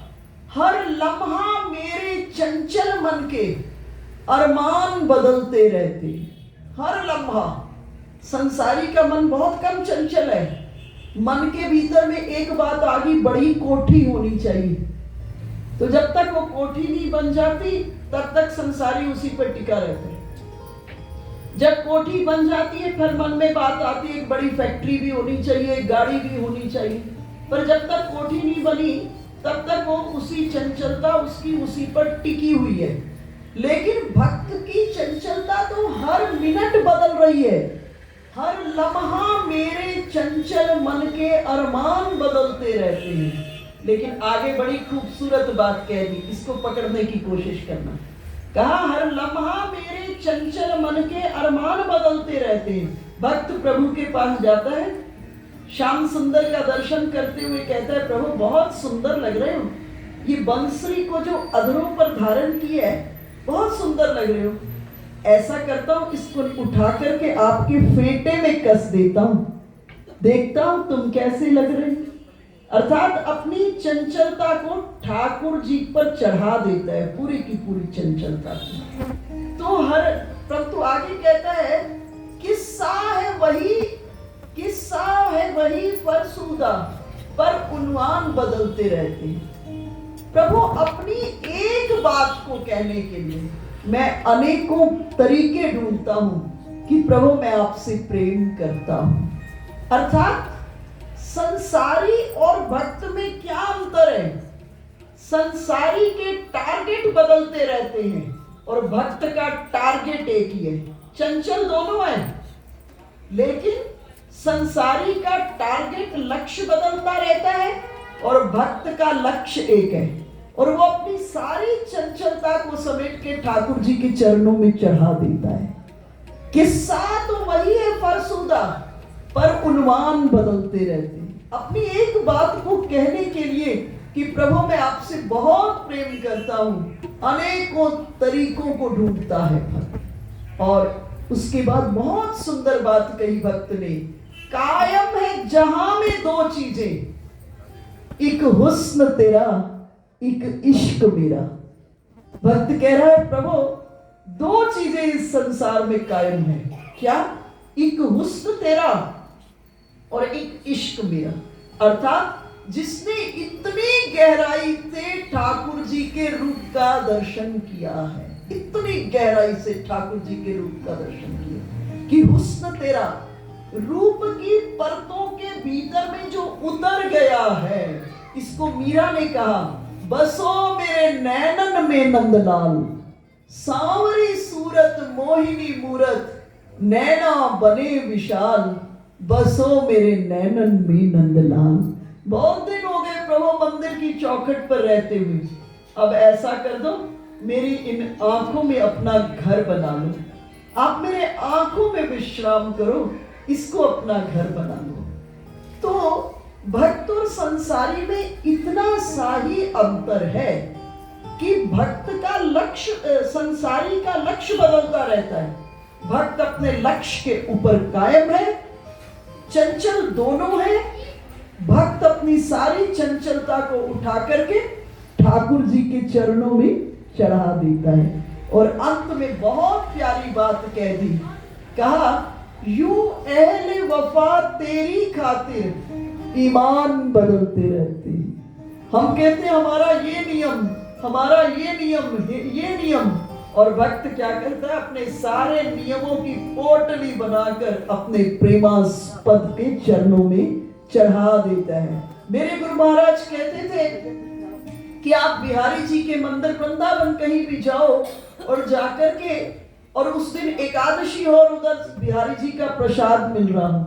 हर लम्हा मेरे चंचल मन के अरमान बदलते रहते। हर लम्हा, संसारी का मन बहुत कम चंचल है। मन के भीतर में एक बात आ गई, बड़ी कोठी होनी चाहिए। तो जब तक वो कोठी नहीं बन जाती तब तक संसारी उसी पर टिका रहता है। जब कोठी बन जाती है फिर मन में बात आती है, एक बड़ी फैक्ट्री भी होनी चाहिए, एक गाड़ी भी होनी चाहिए। पर जब तक कोठी नहीं बनी तब तक वो उसी चंचलता उसकी उसी पर टिकी हुई है। लेकिन भक्त की चंचलता तो हर मिनट बदल रही है। हर लम्हा मेरे चंचल मन के अरमान बदलते रहते हैं। लेकिन आगे बड़ी खूबसूरत बात कह दी, इसको पकड़ने की कोशिश करना। कहा हर लम्हा मेरे चंचल मन के अरमान बदलते रहते हैं। भक्त प्रभु के पास जाता है, श्याम सुंदर का दर्शन करते हुए कहता है, प्रभु बहुत सुंदर लग रहे हो, ये बंसरी को जो अधरों पर धारण किया है बहुत सुंदर लग रहे हो। ऐसा करता हूं, इसको उठा करके आपके फेटे में कस देता हूं, देखता हूं तुम कैसे लग रहे हो। अर्थात अपनी चंचलता को ठाकुर जी पर चढ़ा देता है, पूरी की पूरी चंचलता को। तो हर परंतु आगे कहता है, किस्सा है वही फरसूदा, पर उन्वान बदलते रहते हैं। प्रभु अपनी एक बात को कहने के लिए मैं अनेकों तरीके ढूंढता हूं कि प्रभु मैं आपसे प्रेम करता हूं। अर्थात संसारी और भक्त में क्या अंतर है? संसारी के टारगेट बदलते रहते हैं और भक्त का टारगेट एक ही है। चंचल दोनों है, लेकिन संसारी का टारगेट लक्ष्य बदलता रहता है और भक्त का लक्ष्य एक है। और वो अपनी सारी चंचलता को समेट के ठाकुर जी के चरणों में चढ़ा देता है। किस्सा तो वही है फरसूदा, पर उन्वान बदलते रहते हैं। अपनी एक बात को कहने के लिए कि प्रभु मैं आपसे बहुत प्रेम करता हूं, अनेकों तरीकों को ढूंढता है भक्त। और उसके बाद बहुत सुंदर बात कही भक्त ने, कायम है जहां में दो चीजें, एक हुस्न तेरा, एक इश्क मेरा। भक्त कह रहा है, प्रभु दो चीजें इस संसार में कायम है। क्या? एक हुस्न तेरा और एक इश्क मेरा। अर्थात जिसने इतनी गहराई से ठाकुर जी के रूप का दर्शन किया है, इतनी गहराई से ठाकुर जी के रूप का दर्शन किया कि हुस्न तेरा, रूप की परतों के भीतर में जो उतर गया है। इसको मीरा ने कहा, बसो मेरे नैनन में नंदलाल, सांवरी सूरत मोहिनी मूरत, नैना बने विशाल, बसो मेरे नैनन में नंदलाल। बहुत दिन हो गए प्रभु मंदिर की चौखट पर रहते हुए, अब ऐसा कर दो मेरी इन आंखों में अपना घर बना लो, आप मेरे आंखों में विश्राम करो, इसको अपना घर बना लो। तो भक्त और संसारी में इतना सा ही अंतर है कि भक्त का लक्ष्य, संसारी का लक्ष्य बदलता रहता है, भक्त अपने लक्ष्य के ऊपर कायम है। चंचल दोनों है। भक्त अपनी सारी चंचलता को उठा करके ठाकुर जी के चरणों में चढ़ा देता है। और अंत में बहुत प्यारी बात कह दी, कहा यूं अहले वफा तेरी खातिर ईमान बदलते रहते हैं। हम कहते हैं हमारा ये नियम, हमारा ये नियम, ये नियम, और भक्त क्या करता है? अपने सारे नियमों की पोटली बनाकर अपने प्रेमास्पद के चरणों में चढ़ा देता है। मेरे गुरु महाराज कहते थे कि आप बिहारी जी के मंदिर वृंदावन कहीं भी जाओ और जाकर के, और उस दिन एकादशी हो और उधर बिहारी जी का प्रसाद मिल रहा हो,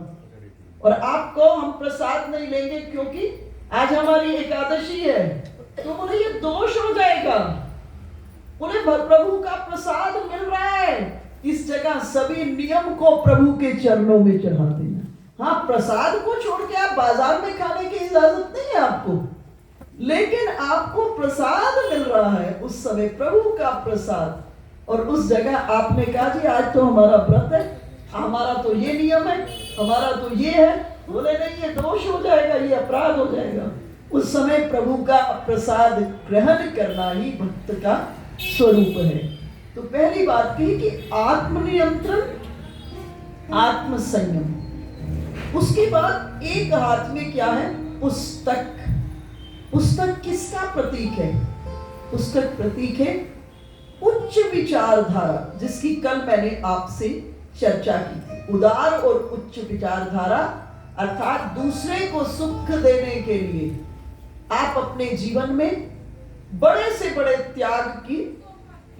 और आपको हम प्रसाद नहीं लेंगे क्योंकि आज हमारी एकादशी है, तो बोले ये दोष हो जाएगा। बोले प्रभु का प्रसाद मिल रहा है, इस जगह सभी नियम को प्रभु के चरणों में चढ़ा देना। हाँ, प्रसाद को छोड़ के आप बाजार में खाने की इजाजत नहीं है आपको, लेकिन आपको प्रसाद मिल रहा है उस समय, प्रभु का प्रसाद। और उस जगह आपने कहा जी आज तो हमारा व्रत है, हमारा तो ये नियम है, हमारा तो ये है। बोले नहीं, ये दोष हो जाएगा, ये अपराध हो जाएगा। उस समय प्रभु का प्रसाद ग्रहण करना ही भक्त का स्वरूप है। तो पहली बात कही कि आत्मनियंत्रण, आत्मसंयम। उसके बाद एक हाथ में क्या है? पुस्तक। पुस्तक किसका प्रतीक है? पुस्तक प्रतीक है उच्च विचारधारा, जिसकी कल मैंने आपसे चर्चा की थी। उदार और उच्च विचारधारा अर्थात दूसरे को सुख देने के लिए आप अपने जीवन में बड़े से बड़े त्याग के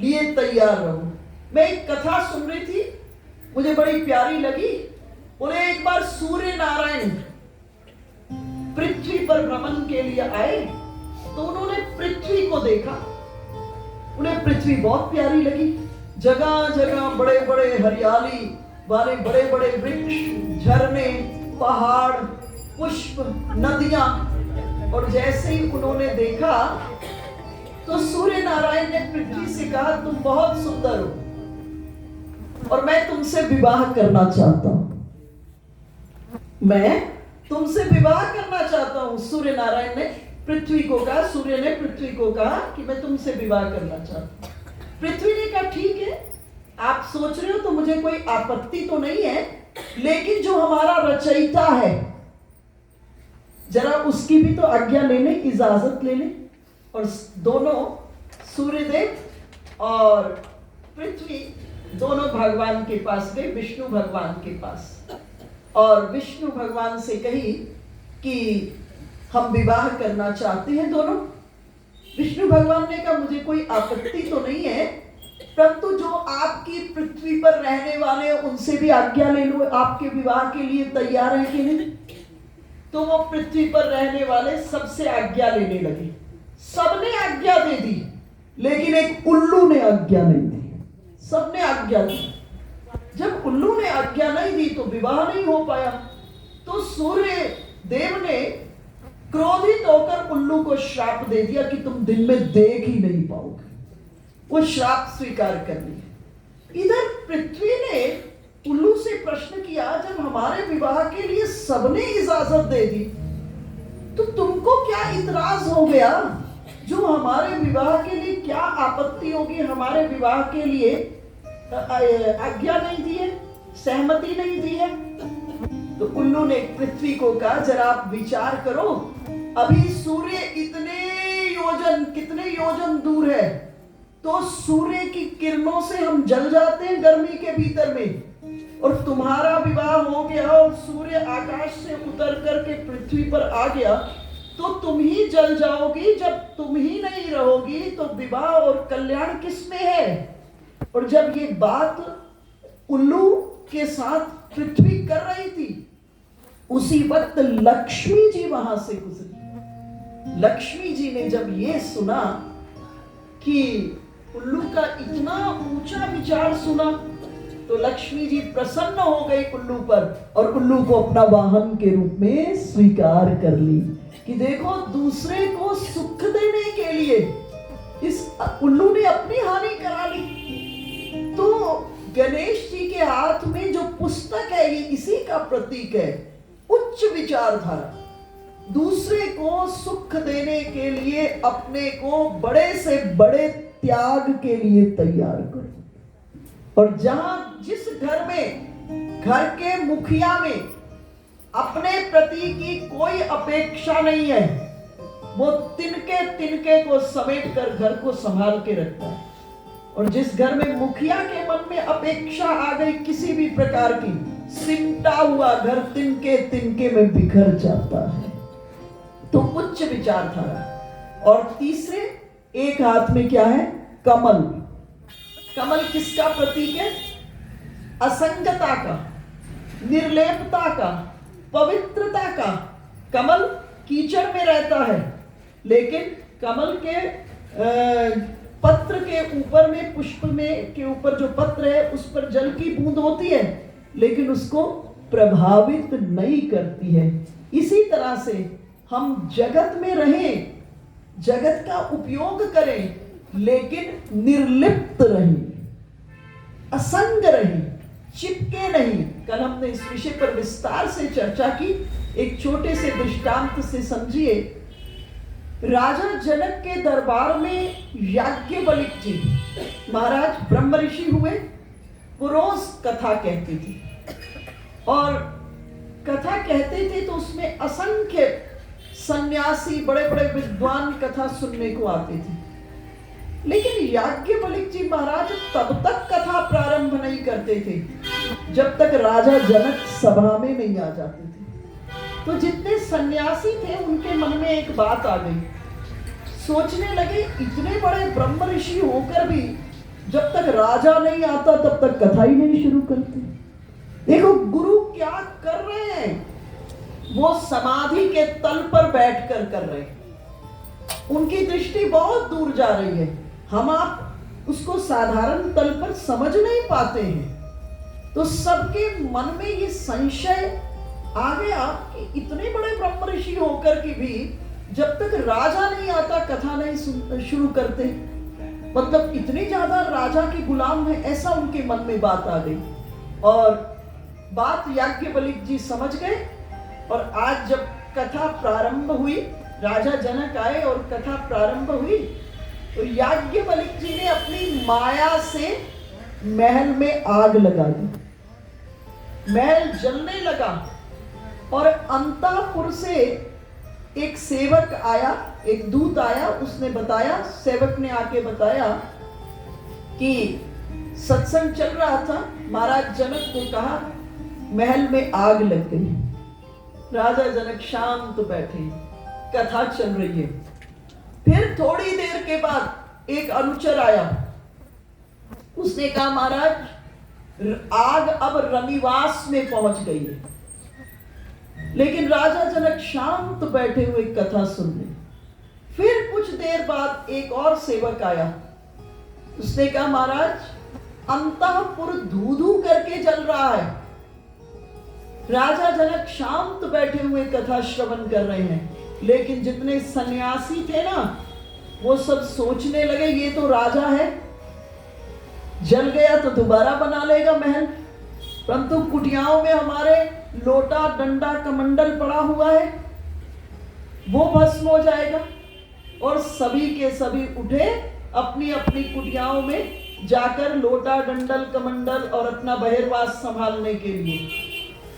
लिए तैयार रहो। मैं एक कथा सुन रही थी, मुझे बड़ी प्यारी लगी। बोले एक बार सूर्य नारायण पृथ्वी पर भ्रमण के लिए आए, तो उन्होंने पृथ्वी को देखा। उन्हें पृथ्वी बहुत प्यारी लगी। जगह जगह बड़े बड़े हरियाली वाले बड़े बड़े वृक्ष, झरने, पहाड़, पुष्प, नदियां। और जैसे ही उन्होंने देखा तो सूर्य नारायण ने पृथ्वी से कहा, तुम बहुत सुंदर हो और मैं तुमसे विवाह करना चाहता हूं। मैं तुमसे विवाह करना चाहता हूं। सूर्य नारायण ने पृथ्वी को कहा, सूर्य ने पृथ्वी को कहा कि मैं तुमसे विवाह करना चाहता हूं। पृथ्वी ने कहा ठीक है, आप सोच रहे हो तो मुझे कोई आपत्ति तो नहीं है, लेकिन जो हमारा रचयिता है जरा उसकी भी तो आज्ञा ले ले, इजाजत ले ले। और दोनों सूर्यदेव और पृथ्वी दोनों भगवान के पास गए, विष्णु भगवान के पास, और विष्णु भगवान से कही कि हम विवाह करना चाहते हैं दोनों। विष्णु भगवान ने कहा मुझे कोई आपत्ति तो नहीं है, परंतु जो आपकी पृथ्वी पर रहने वाले उनसे भी आज्ञा ले लो, आपके विवाह के लिए तैयार है कि नहीं। तो वो पृथ्वी पर रहने वाले सबसे आज्ञा लेने लगे। सबने आज्ञा दे दी, लेकिन एक उल्लू ने आज्ञा नहीं दी। सबने आज्ञा दी। जब उल्लू ने आज्ञा नहीं दी तो विवाह नहीं हो पाया। तो सूर्य देव ने क्रोधित होकर उल्लू को श्राप दे दिया कि तुम दिन में देख ही नहीं पाओगे। वो श्राप स्वीकार कर लिया। इधर पृथ्वी ने उल्लू से प्रश्न किया, जब हमारे विवाह के लिए सबने इजाजत दे दी तो तुमको क्या इतराज हो गया? जो हमारे विवाह के लिए क्या आपत्ति होगी? हमारे विवाह के लिए आज्ञा नहीं दी है, सहमति नहीं दी है। तो उल्लू ने पृथ्वी को कहा जरा आप विचार करो, अभी सूर्य कितने योजन दूर है, तो सूर्य की किरणों से हम जल जाते हैं गर्मी के भीतर में, और तुम्हारा विवाह हो गया और सूर्य आकाश से उतर करके पृथ्वी पर आ गया तो तुम ही जल जाओगी। जब तुम ही नहीं रहोगी तो विवाह और कल्याण किसमें है? और जब ये बात उल्लू के साथ पृथ्वी कर रही थी, उसी वक्त लक्ष्मी जी वहां से गुजरी। लक्ष्मी जी ने जब ये सुना कि उल्लू का इतना ऊंचा विचार सुना, तो लक्ष्मी जी प्रसन्न हो गई उल्लू पर और उल्लू को अपना वाहन के रूप में स्वीकार कर ली कि देखो दूसरे को सुख देने के लिए इस उल्लू ने अपनी हानि करा ली। तो गणेश जी के हाथ में जो पुस्तक है ये इसी का प्रतीक है, उच्च विचारधारा। दूसरे को सुख देने के लिए अपने को बड़े से बड़े त्याग के लिए तैयार करो। और जिस घर में घर के मुखिया में अपने प्रति की कोई अपेक्षा नहीं है, वो तिनके को समेट कर घर को संभाल के रखता है। और जिस घर में मुखिया के मन में अपेक्षा आ गई किसी भी प्रकार की, सिमटा हुआ घर तिनके में बिखर जाता है। तो उच्च विचारधारा। और तीसरे, एक हाथ में क्या है? कमल। कमल किसका प्रतीक है? असंगता का, निर्लेपता का, पवित्रता का। कमल कीचड़ में रहता है, लेकिन कमल के पत्र के ऊपर में, पुष्प में के ऊपर जो पत्र है उस पर जल की बूंद होती है, लेकिन उसको प्रभावित नहीं करती है। इसी तरह से हम जगत में रहें, जगत का उपयोग करें, लेकिन निर्लिप्त रहें, असंग रहें, चिपके नहीं। कल हमने इस विषय पर विस्तार से चर्चा की। एक छोटे से दृष्टांत से समझिए। राजा जनक के दरबार में याज्ञवल्क्य जी महाराज ब्रह्म ऋषि हुए। वो रोज कथा कहते थे, और कथा कहते थे तो उसमें असंख्य सन्यासी, बड़े बड़े विद्वान कथा सुनने को आते थे। लेकिन याज्ञवल्क्य जी महाराज तब तक कथा प्रारंभ नहीं करते थे जब तक राजा जनक सभा में नहीं आ जाते थे। तो जितने सन्यासी थे उनके मन में एक बात आ गई। सोचने लगे, इतने बड़े ब्रह्म ऋषि होकर भी जब तक राजा नहीं आता तब तक कथा ही नहीं शुरू करते। देखो गुरु क्या कर रहे हैं, वो समाधि के तल पर बैठकर कर रहे हैं। उनकी दृष्टि बहुत दूर जा रही है, हम आप उसको साधारण तल पर समझ नहीं पाते हैं। तो सबके मन में ये संशय आ गया कि इतने बड़े ब्रह्म ऋषि होकर के भी जब तक राजा नहीं आता कथा नहीं शुरू करते, मतलब इतने ज्यादा राजा के गुलाम है, ऐसा उनके मन में बात आ गई। और बात याज्ञवल्क्य जी समझ गए। और आज जब कथा प्रारंभ हुई, राजा जनक आए और कथा प्रारंभ हुई, तो याज्ञवल्क्य जी ने अपनी माया से महल में आग लगा दी। महल जलने लगा और अंतःपुर से एक सेवक आया, एक दूत आया। उसने बताया, सेवक ने आके बताया कि सत्संग चल रहा था, महाराज जनक को कहा महल में आग लग गई। राजा जनक शांत बैठे, कथा चल रही है। फिर थोड़ी देर के बाद एक अनुचर आया। उसने कहा महाराज आग अब रनिवास में पहुंच गई है। लेकिन राजा जनक शांत बैठे हुए कथा सुन रहे। फिर कुछ देर बाद एक और सेवक आया। उसने कहा महाराज अंतःपुर धू धू करके जल रहा है। राजा जनक शांत बैठे हुए कथा श्रवण कर रहे हैं, लेकिन जितने सन्यासी थे ना, वो सब सोचने लगे ये तो राजा है, जल गया तो दोबारा बना लेगा महल, परंतु कुटियाओं में हमारे लोटा डंडा कमंडल पड़ा हुआ है, वो भस्म हो जाएगा। और सभी के सभी उठे अपनी अपनी कुटियाओं में जाकर लोटा डंडल कमंडल और अपना बहिर्वास संभालने के लिए।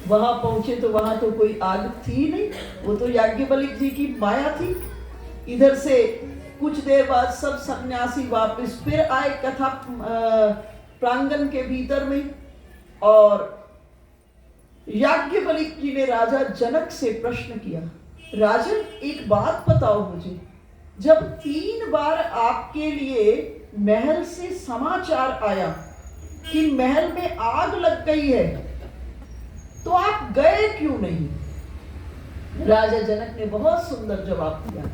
वहां पहुंचे तो वहां तो कोई आग थी नहीं, वो तो याज्ञवल्क्य जी की माया थी। इधर से कुछ देर बाद सब सन्यासी वापस फिर आए कथा प्रांगण के भीतर में। और याज्ञवल्क्य जी ने राजा जनक से प्रश्न किया, राजन एक बात बताओ मुझे, जब 3 बार आपके लिए महल से समाचार आया कि महल में आग लग गई है, तो आप गए क्यों नहीं? राजा जनक ने बहुत सुंदर जवाब दिया।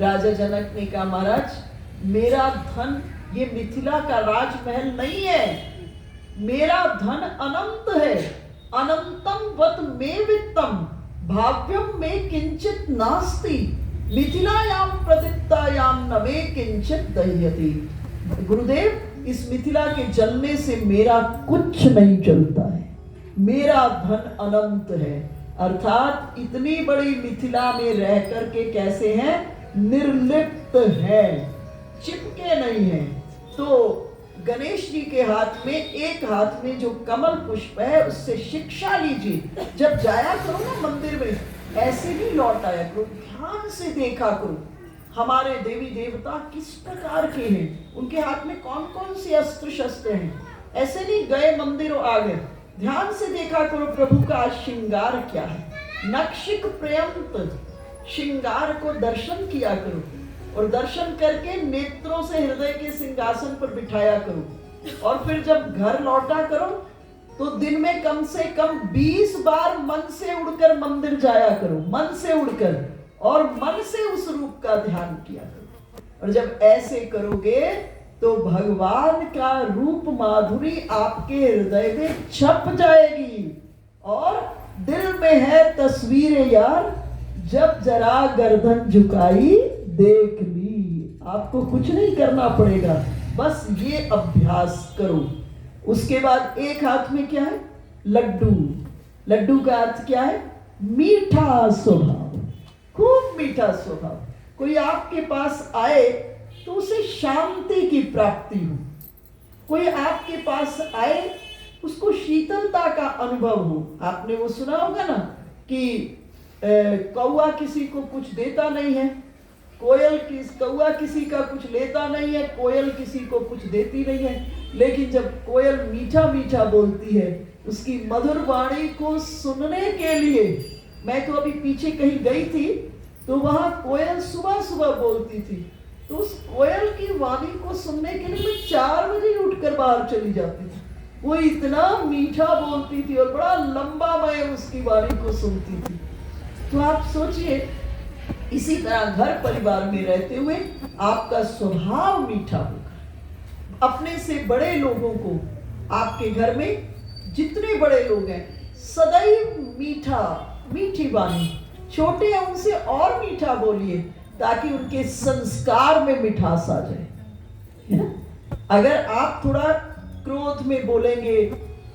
राजा जनक ने कहा महाराज मेरा धन ये मिथिला का राजमहल नहीं है, मेरा धन अनंत है। अनंतम वत में वित्तम भाव्यम में किंचित नास्ति, मिथिलायाम प्रदीप्तायाम न मे किंचित दह्यति। गुरुदेव इस मिथिला के जलने से मेरा कुछ नहीं चलता है, मेरा धन अनंत है। अर्थात इतनी बड़ी मिथिला में रह करके कैसे हैं? निर्लिप्त है, चिपके नहीं है। तो गणेश जी के हाथ में, एक हाथ में जो कमल पुष्प है उससे शिक्षा लीजिए। जब जाया करो ना मंदिर में, ऐसे नहीं लौट आया करो, ध्यान से देखा करो हमारे देवी देवता किस प्रकार के हैं, उनके हाथ में कौन कौन से अस्त्र शस्त्र हैं। ऐसे नहीं गए मंदिर और आ गए, ध्यान से देखा करो प्रभु का श्रृंगार क्या है। नक्षिक पर्यंत श्रृंगार को दर्शन किया करो, और दर्शन करके नेत्रों से हृदय के सिंहासन पर बिठाया करो। और फिर जब घर लौटा करो तो दिन में कम से कम 20 बार मन से उड़कर मंदिर जाया करो, मन से उड़कर, और मन से उस रूप का ध्यान किया करो। और जब ऐसे करोगे तो भगवान का रूप माधुरी आपके हृदय में छप जाएगी। और दिल में है तस्वीर यार, जब जरा गर्दन झुकाई देख ली। आपको कुछ नहीं करना पड़ेगा, बस ये अभ्यास करो। उसके बाद एक हाथ में क्या है? लड्डू। लड्डू का अर्थ क्या है? मीठा स्वभाव, खूब मीठा स्वभाव। कोई आपके पास आए तो उसे शांति की प्राप्ति हो। कोई आपके पास आए उसको शीतलता का अनुभव हो। आपने वो सुना होगा ना कि कौआ किसी को कुछ देता नहीं है, कौआ किसी का कुछ लेता नहीं है, कोयल किसी को कुछ देती नहीं है। लेकिन जब कोयल मीठा मीठा बोलती है, उसकी मधुर वाणी को सुनने के लिए, मैं तो अभी पीछे कहीं गई थी तो वहां कोयल सुबह सुबह बोलती थी, तो उस कोयल की वाणी को सुनने के लिए मैं 4 बजे उठकर बाहर चली जाती थी। वो इतना मीठा बोलती थी और बड़ा लंबा मैं उसकी वाणी को सुनती थी। तो आप सोचिए, इसी तरह घर परिवार में रहते हुए आपका स्वभाव मीठा होगा। अपने से बड़े लोगों को, आपके घर में जितने बड़े लोग हैं, सदैव मीठी वाणी, छोटे हैं उनसे और मीठा बोलिए, ताकि उनके संस्कार में मिठास आ जाए, है ना। अगर आप थोड़ा क्रोध में बोलेंगे,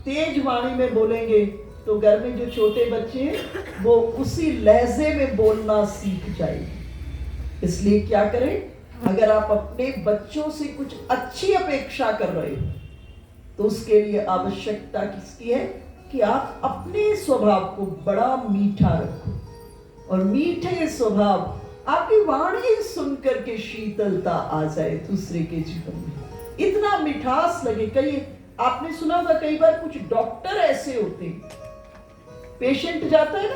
तेज वाणी में बोलेंगे, तो घर में जो छोटे बच्चे हैं वो उसी लहजे में बोलना सीख जाएंगे। इसलिए क्या करें, अगर आप अपने बच्चों से कुछ अच्छी अपेक्षा कर रहे हो तो उसके लिए आवश्यकता किसकी है कि आप अपने स्वभाव को बड़ा मीठा रखो। और मीठे स्वभाव, आपकी वाणी सुन करके शीतलता आ जाए दूसरे के जीवन में, इतना मिठास लगे। कई आपने सुना होगा, कई बार कुछ डॉक्टर ऐसे होते हैं, पेशेंट जाता है ना,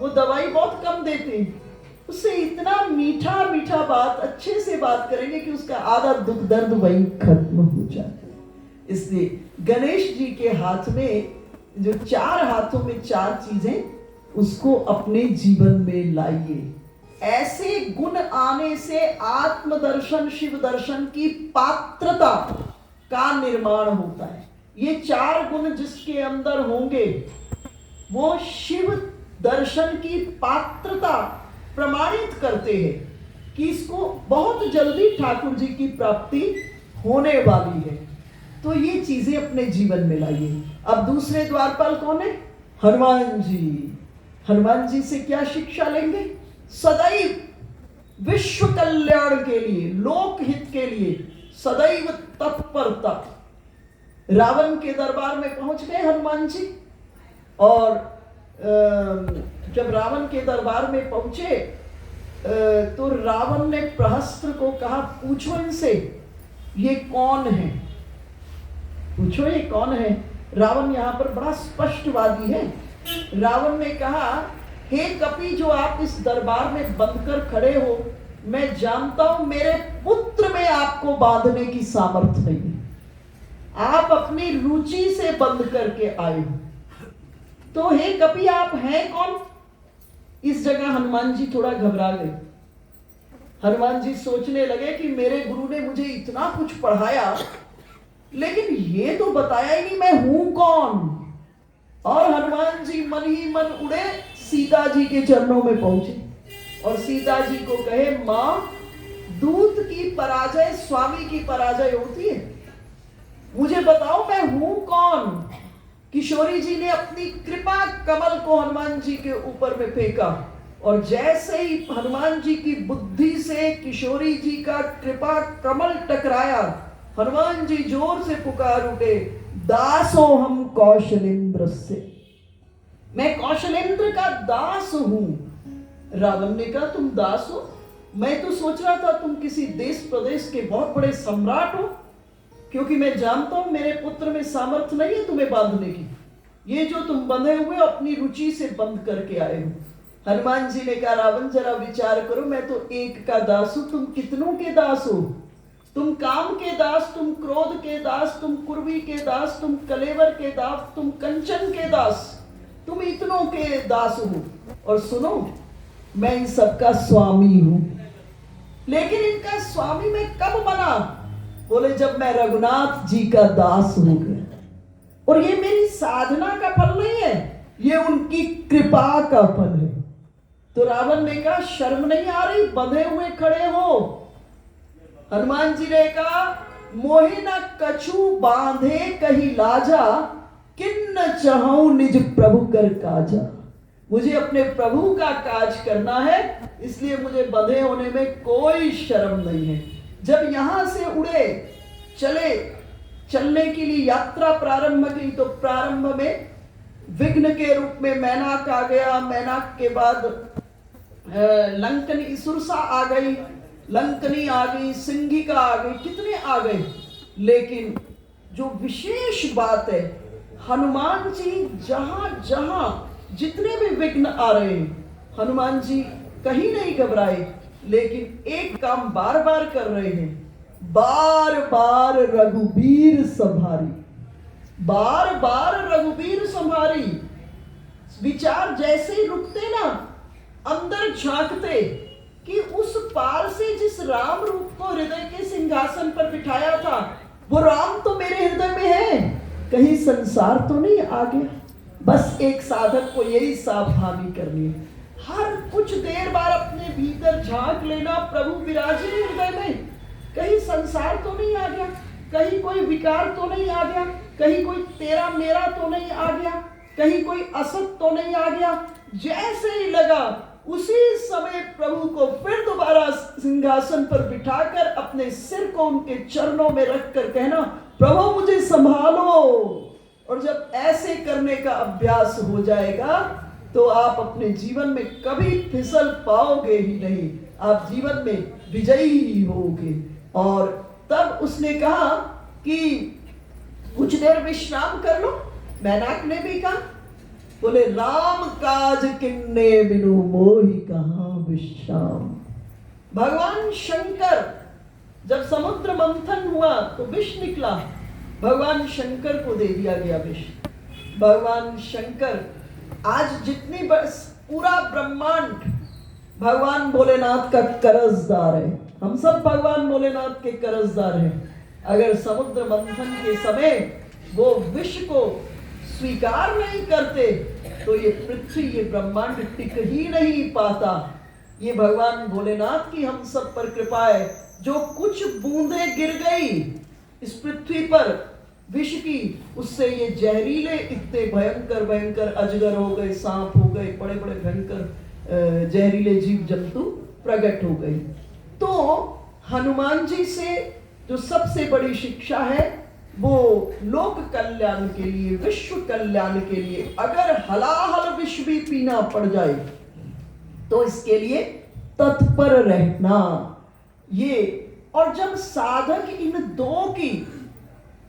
वो दवाई बहुत कम देते हैं, उससे इतना मीठा मीठा बात, अच्छे से बात करेंगे कि उसका आधा दुख दर्द वही खत्म हो जाता है। इसलिए गणेश जी के हाथ में जो 4 हाथों में 4 चीजें, उसको अपने जीवन में लाइए। ऐसे गुण आने से आत्मदर्शन, शिव दर्शन की पात्रता का निर्माण होता है। ये 4 गुण जिसके अंदर होंगे वो शिव दर्शन की पात्रता प्रमाणित करते हैं कि इसको बहुत जल्दी ठाकुर जी की प्राप्ति होने वाली है। तो ये चीजें अपने जीवन में लाइए। अब दूसरे द्वारपाल कौन है? हनुमान जी। हनुमान जी से क्या शिक्षा लेंगे? सदैव विश्व कल्याण के लिए, लोकहित के लिए सदैव तत्परता। रावण के दरबार में पहुंच गए हनुमान जी, और जब रावण के दरबार में पहुंचे तो रावण ने प्रहस्त्र को कहा, पूछो इनसे ये कौन है, पूछो ये कौन है। रावण यहाँ पर बड़ा स्पष्टवादी है। रावण ने कहा, हे कपि, जो आप इस दरबार में बंद कर खड़े हो, मैं जानता हूं मेरे पुत्र में आपको बांधने की सामर्थ्य नहीं है, आप अपनी रुचि से बंद करके आए हो। तो हे कपि, आप हैं कौन? इस जगह हनुमान जी थोड़ा घबरा गए। हनुमान जी सोचने लगे कि मेरे गुरु ने मुझे इतना कुछ पढ़ाया, लेकिन ये तो बताया ही नहीं मैं हूं कौन। और हनुमान जी मन ही मन उड़े, सीता जी के चरणों में पहुंचे और सीता जी को कहे, मां, दूत की पराजय स्वामी की पराजय होती है, मुझे बताओ मैं हूं कौन। किशोरी जी ने अपनी कृपा कमल को हनुमान जी के ऊपर में फेंका, और जैसे ही हनुमान जी की बुद्धि से किशोरी जी का कृपा कमल टकराया, हनुमान जी जोर से पुकार उठे, दासो हम कौशलेंद्र से, मैं कौशलेंद्र का दास हूं। रावण ने कहा, तुम दास हो? मैं तो सोच रहा था तुम किसी देश प्रदेश के बहुत बड़े सम्राट हो, क्योंकि मैं जानता हूं मेरे पुत्र में सामर्थ्य नहीं है तुम्हें बांधने की। ये जो तुम बंधे हुए अपनी रुचि से बंद करके आए हो। हनुमान जी ने कहा, रावण जरा विचार करो, मैं तो एक का दास हूं, तुम कितनों के दास हो? तुम काम के दास, तुम क्रोध के दास, तुम कुर्वी के दास, तुम कलेवर के दास, तुम कंचन के दास, तुम इतनों के दास हो। और सुनो, मैं इन सबका स्वामी हूं। लेकिन इनका स्वामी मैं कब बना? बोले, जब मैं रघुनाथ जी का दास हो गया। और ये मेरी साधना का फल नहीं है, ये उनकी कृपा का फल है। तो रावण ने कहा, शर्म नहीं आ रही? बंधे हुए खड़े हो। हनुमान जी ने कहा, मोहि न कछु बांधे कही लाजा, किन्न चाहूं निज प्रभु कर काजा। मुझे अपने प्रभु का काज करना है, इसलिए मुझे बंधे होने में कोई शर्म नहीं है। जब यहां से उड़े, चलने के लिए यात्रा प्रारंभ की, तो प्रारंभ में विघ्न के रूप में मैनाक आ गया। मैनाक के बाद लंकनी सुरसा आ गई, लंकनी आ गई, सिंहिका आ गई, कितने आ गए। लेकिन जो विशेष बात है, हनुमान जी जहां जहां जितने भी विघ्न आ रहे हैं, हनुमान जी कहीं नहीं घबराए, लेकिन एक काम बार बार कर रहे हैं, बार बार रघुबीर संभारी, बार बार रघुबीर संभारी। विचार जैसे ही रुकते ना, अंदर झांकते कि उस पार से जिस राम रूप को हृदय के सिंहासन पर बिठाया था, वो राम तो मेरे हृदय में है, कहीं संसार तो नहीं आ गया। बस एक साधक को यही सावधानी करनी है, हर कुछ देर बार अपने भीतर झांक लेना, प्रभु विराजे हृदय में, कहीं संसार तो नहीं आ गया, कहीं कोई विकार तो नहीं आ गया, कहीं कोई तेरा मेरा तो नहीं आ गया, कहीं कोई असत तो नहीं आ गया। जैसे ही लगा, उसी समय प्रभु को फिर दोबारा सिंहासन पर बिठाकर अपने सिर को उनके चरणों में रखकर कहना, प्रभु मुझे संभालो। और जब ऐसे करने का अभ्यास हो जाएगा, तो आप अपने जीवन में कभी फिसल पाओगे ही नहीं, आप जीवन में विजयी ही होगे। और तब उसने कहा कि कुछ देर विश्राम कर लो। मैनाक ने भी कहा, बोले, राम काज किन्ने बिनु मोहि कहां विश्राम। भगवान शंकर, जब समुद्र मंथन हुआ तो विष निकला, भगवान शंकर को दे दिया गया विष। भगवान शंकर, आज जितनी पूरा ब्रह्मांड भगवान भोलेनाथ का कर्जदार है, हम सब भगवान भोलेनाथ के कर्जदार हैं। अगर समुद्र मंथन के समय वो विष को स्वीकार नहीं करते, तो ये पृथ्वी, ये ब्रह्मांड टिक ही नहीं पाता। ये भगवान भोलेनाथ की हम सब पर कृपा है। जो कुछ बूंदे गिर गई इस पृथ्वी पर विष की, उससे ये जहरीले इतने भयंकर भयंकर अजगर हो गए, सांप हो गए, बड़े बड़े भयंकर जहरीले जीव जंतु प्रकट हो गए। तो हनुमान जी से जो सबसे बड़ी शिक्षा है, वो लोक कल्याण के लिए, विश्व कल्याण के लिए, अगर हलाहल विष भी पीना पड़ जाए तो इसके लिए तत्पर रहना। ये, और जब साधक इन दो की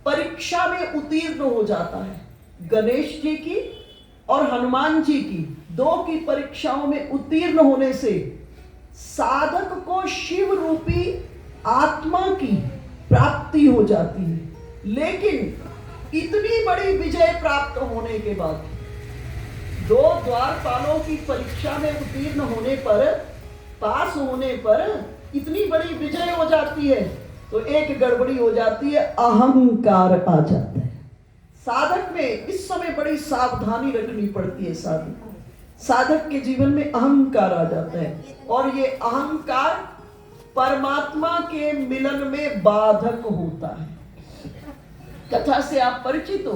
परीक्षा में उत्तीर्ण हो जाता है, गणेश जी की और हनुमान जी की, दो की परीक्षाओं में उत्तीर्ण होने से साधक को शिव रूपी आत्मा की प्राप्ति हो जाती है। लेकिन इतनी बड़ी विजय प्राप्त होने के बाद, दो द्वारपालों की परीक्षा में उत्तीर्ण होने पर, पास होने पर इतनी बड़ी विजय हो जाती है, तो एक गड़बड़ी हो जाती है, अहंकार आ जाता है साधक में। इस समय बड़ी सावधानी रखनी पड़ती है साधक को। साधक के जीवन में अहंकार आ जाता है, और ये अहंकार परमात्मा के मिलन में बाधक होता है। कथा से आप परिचित हो,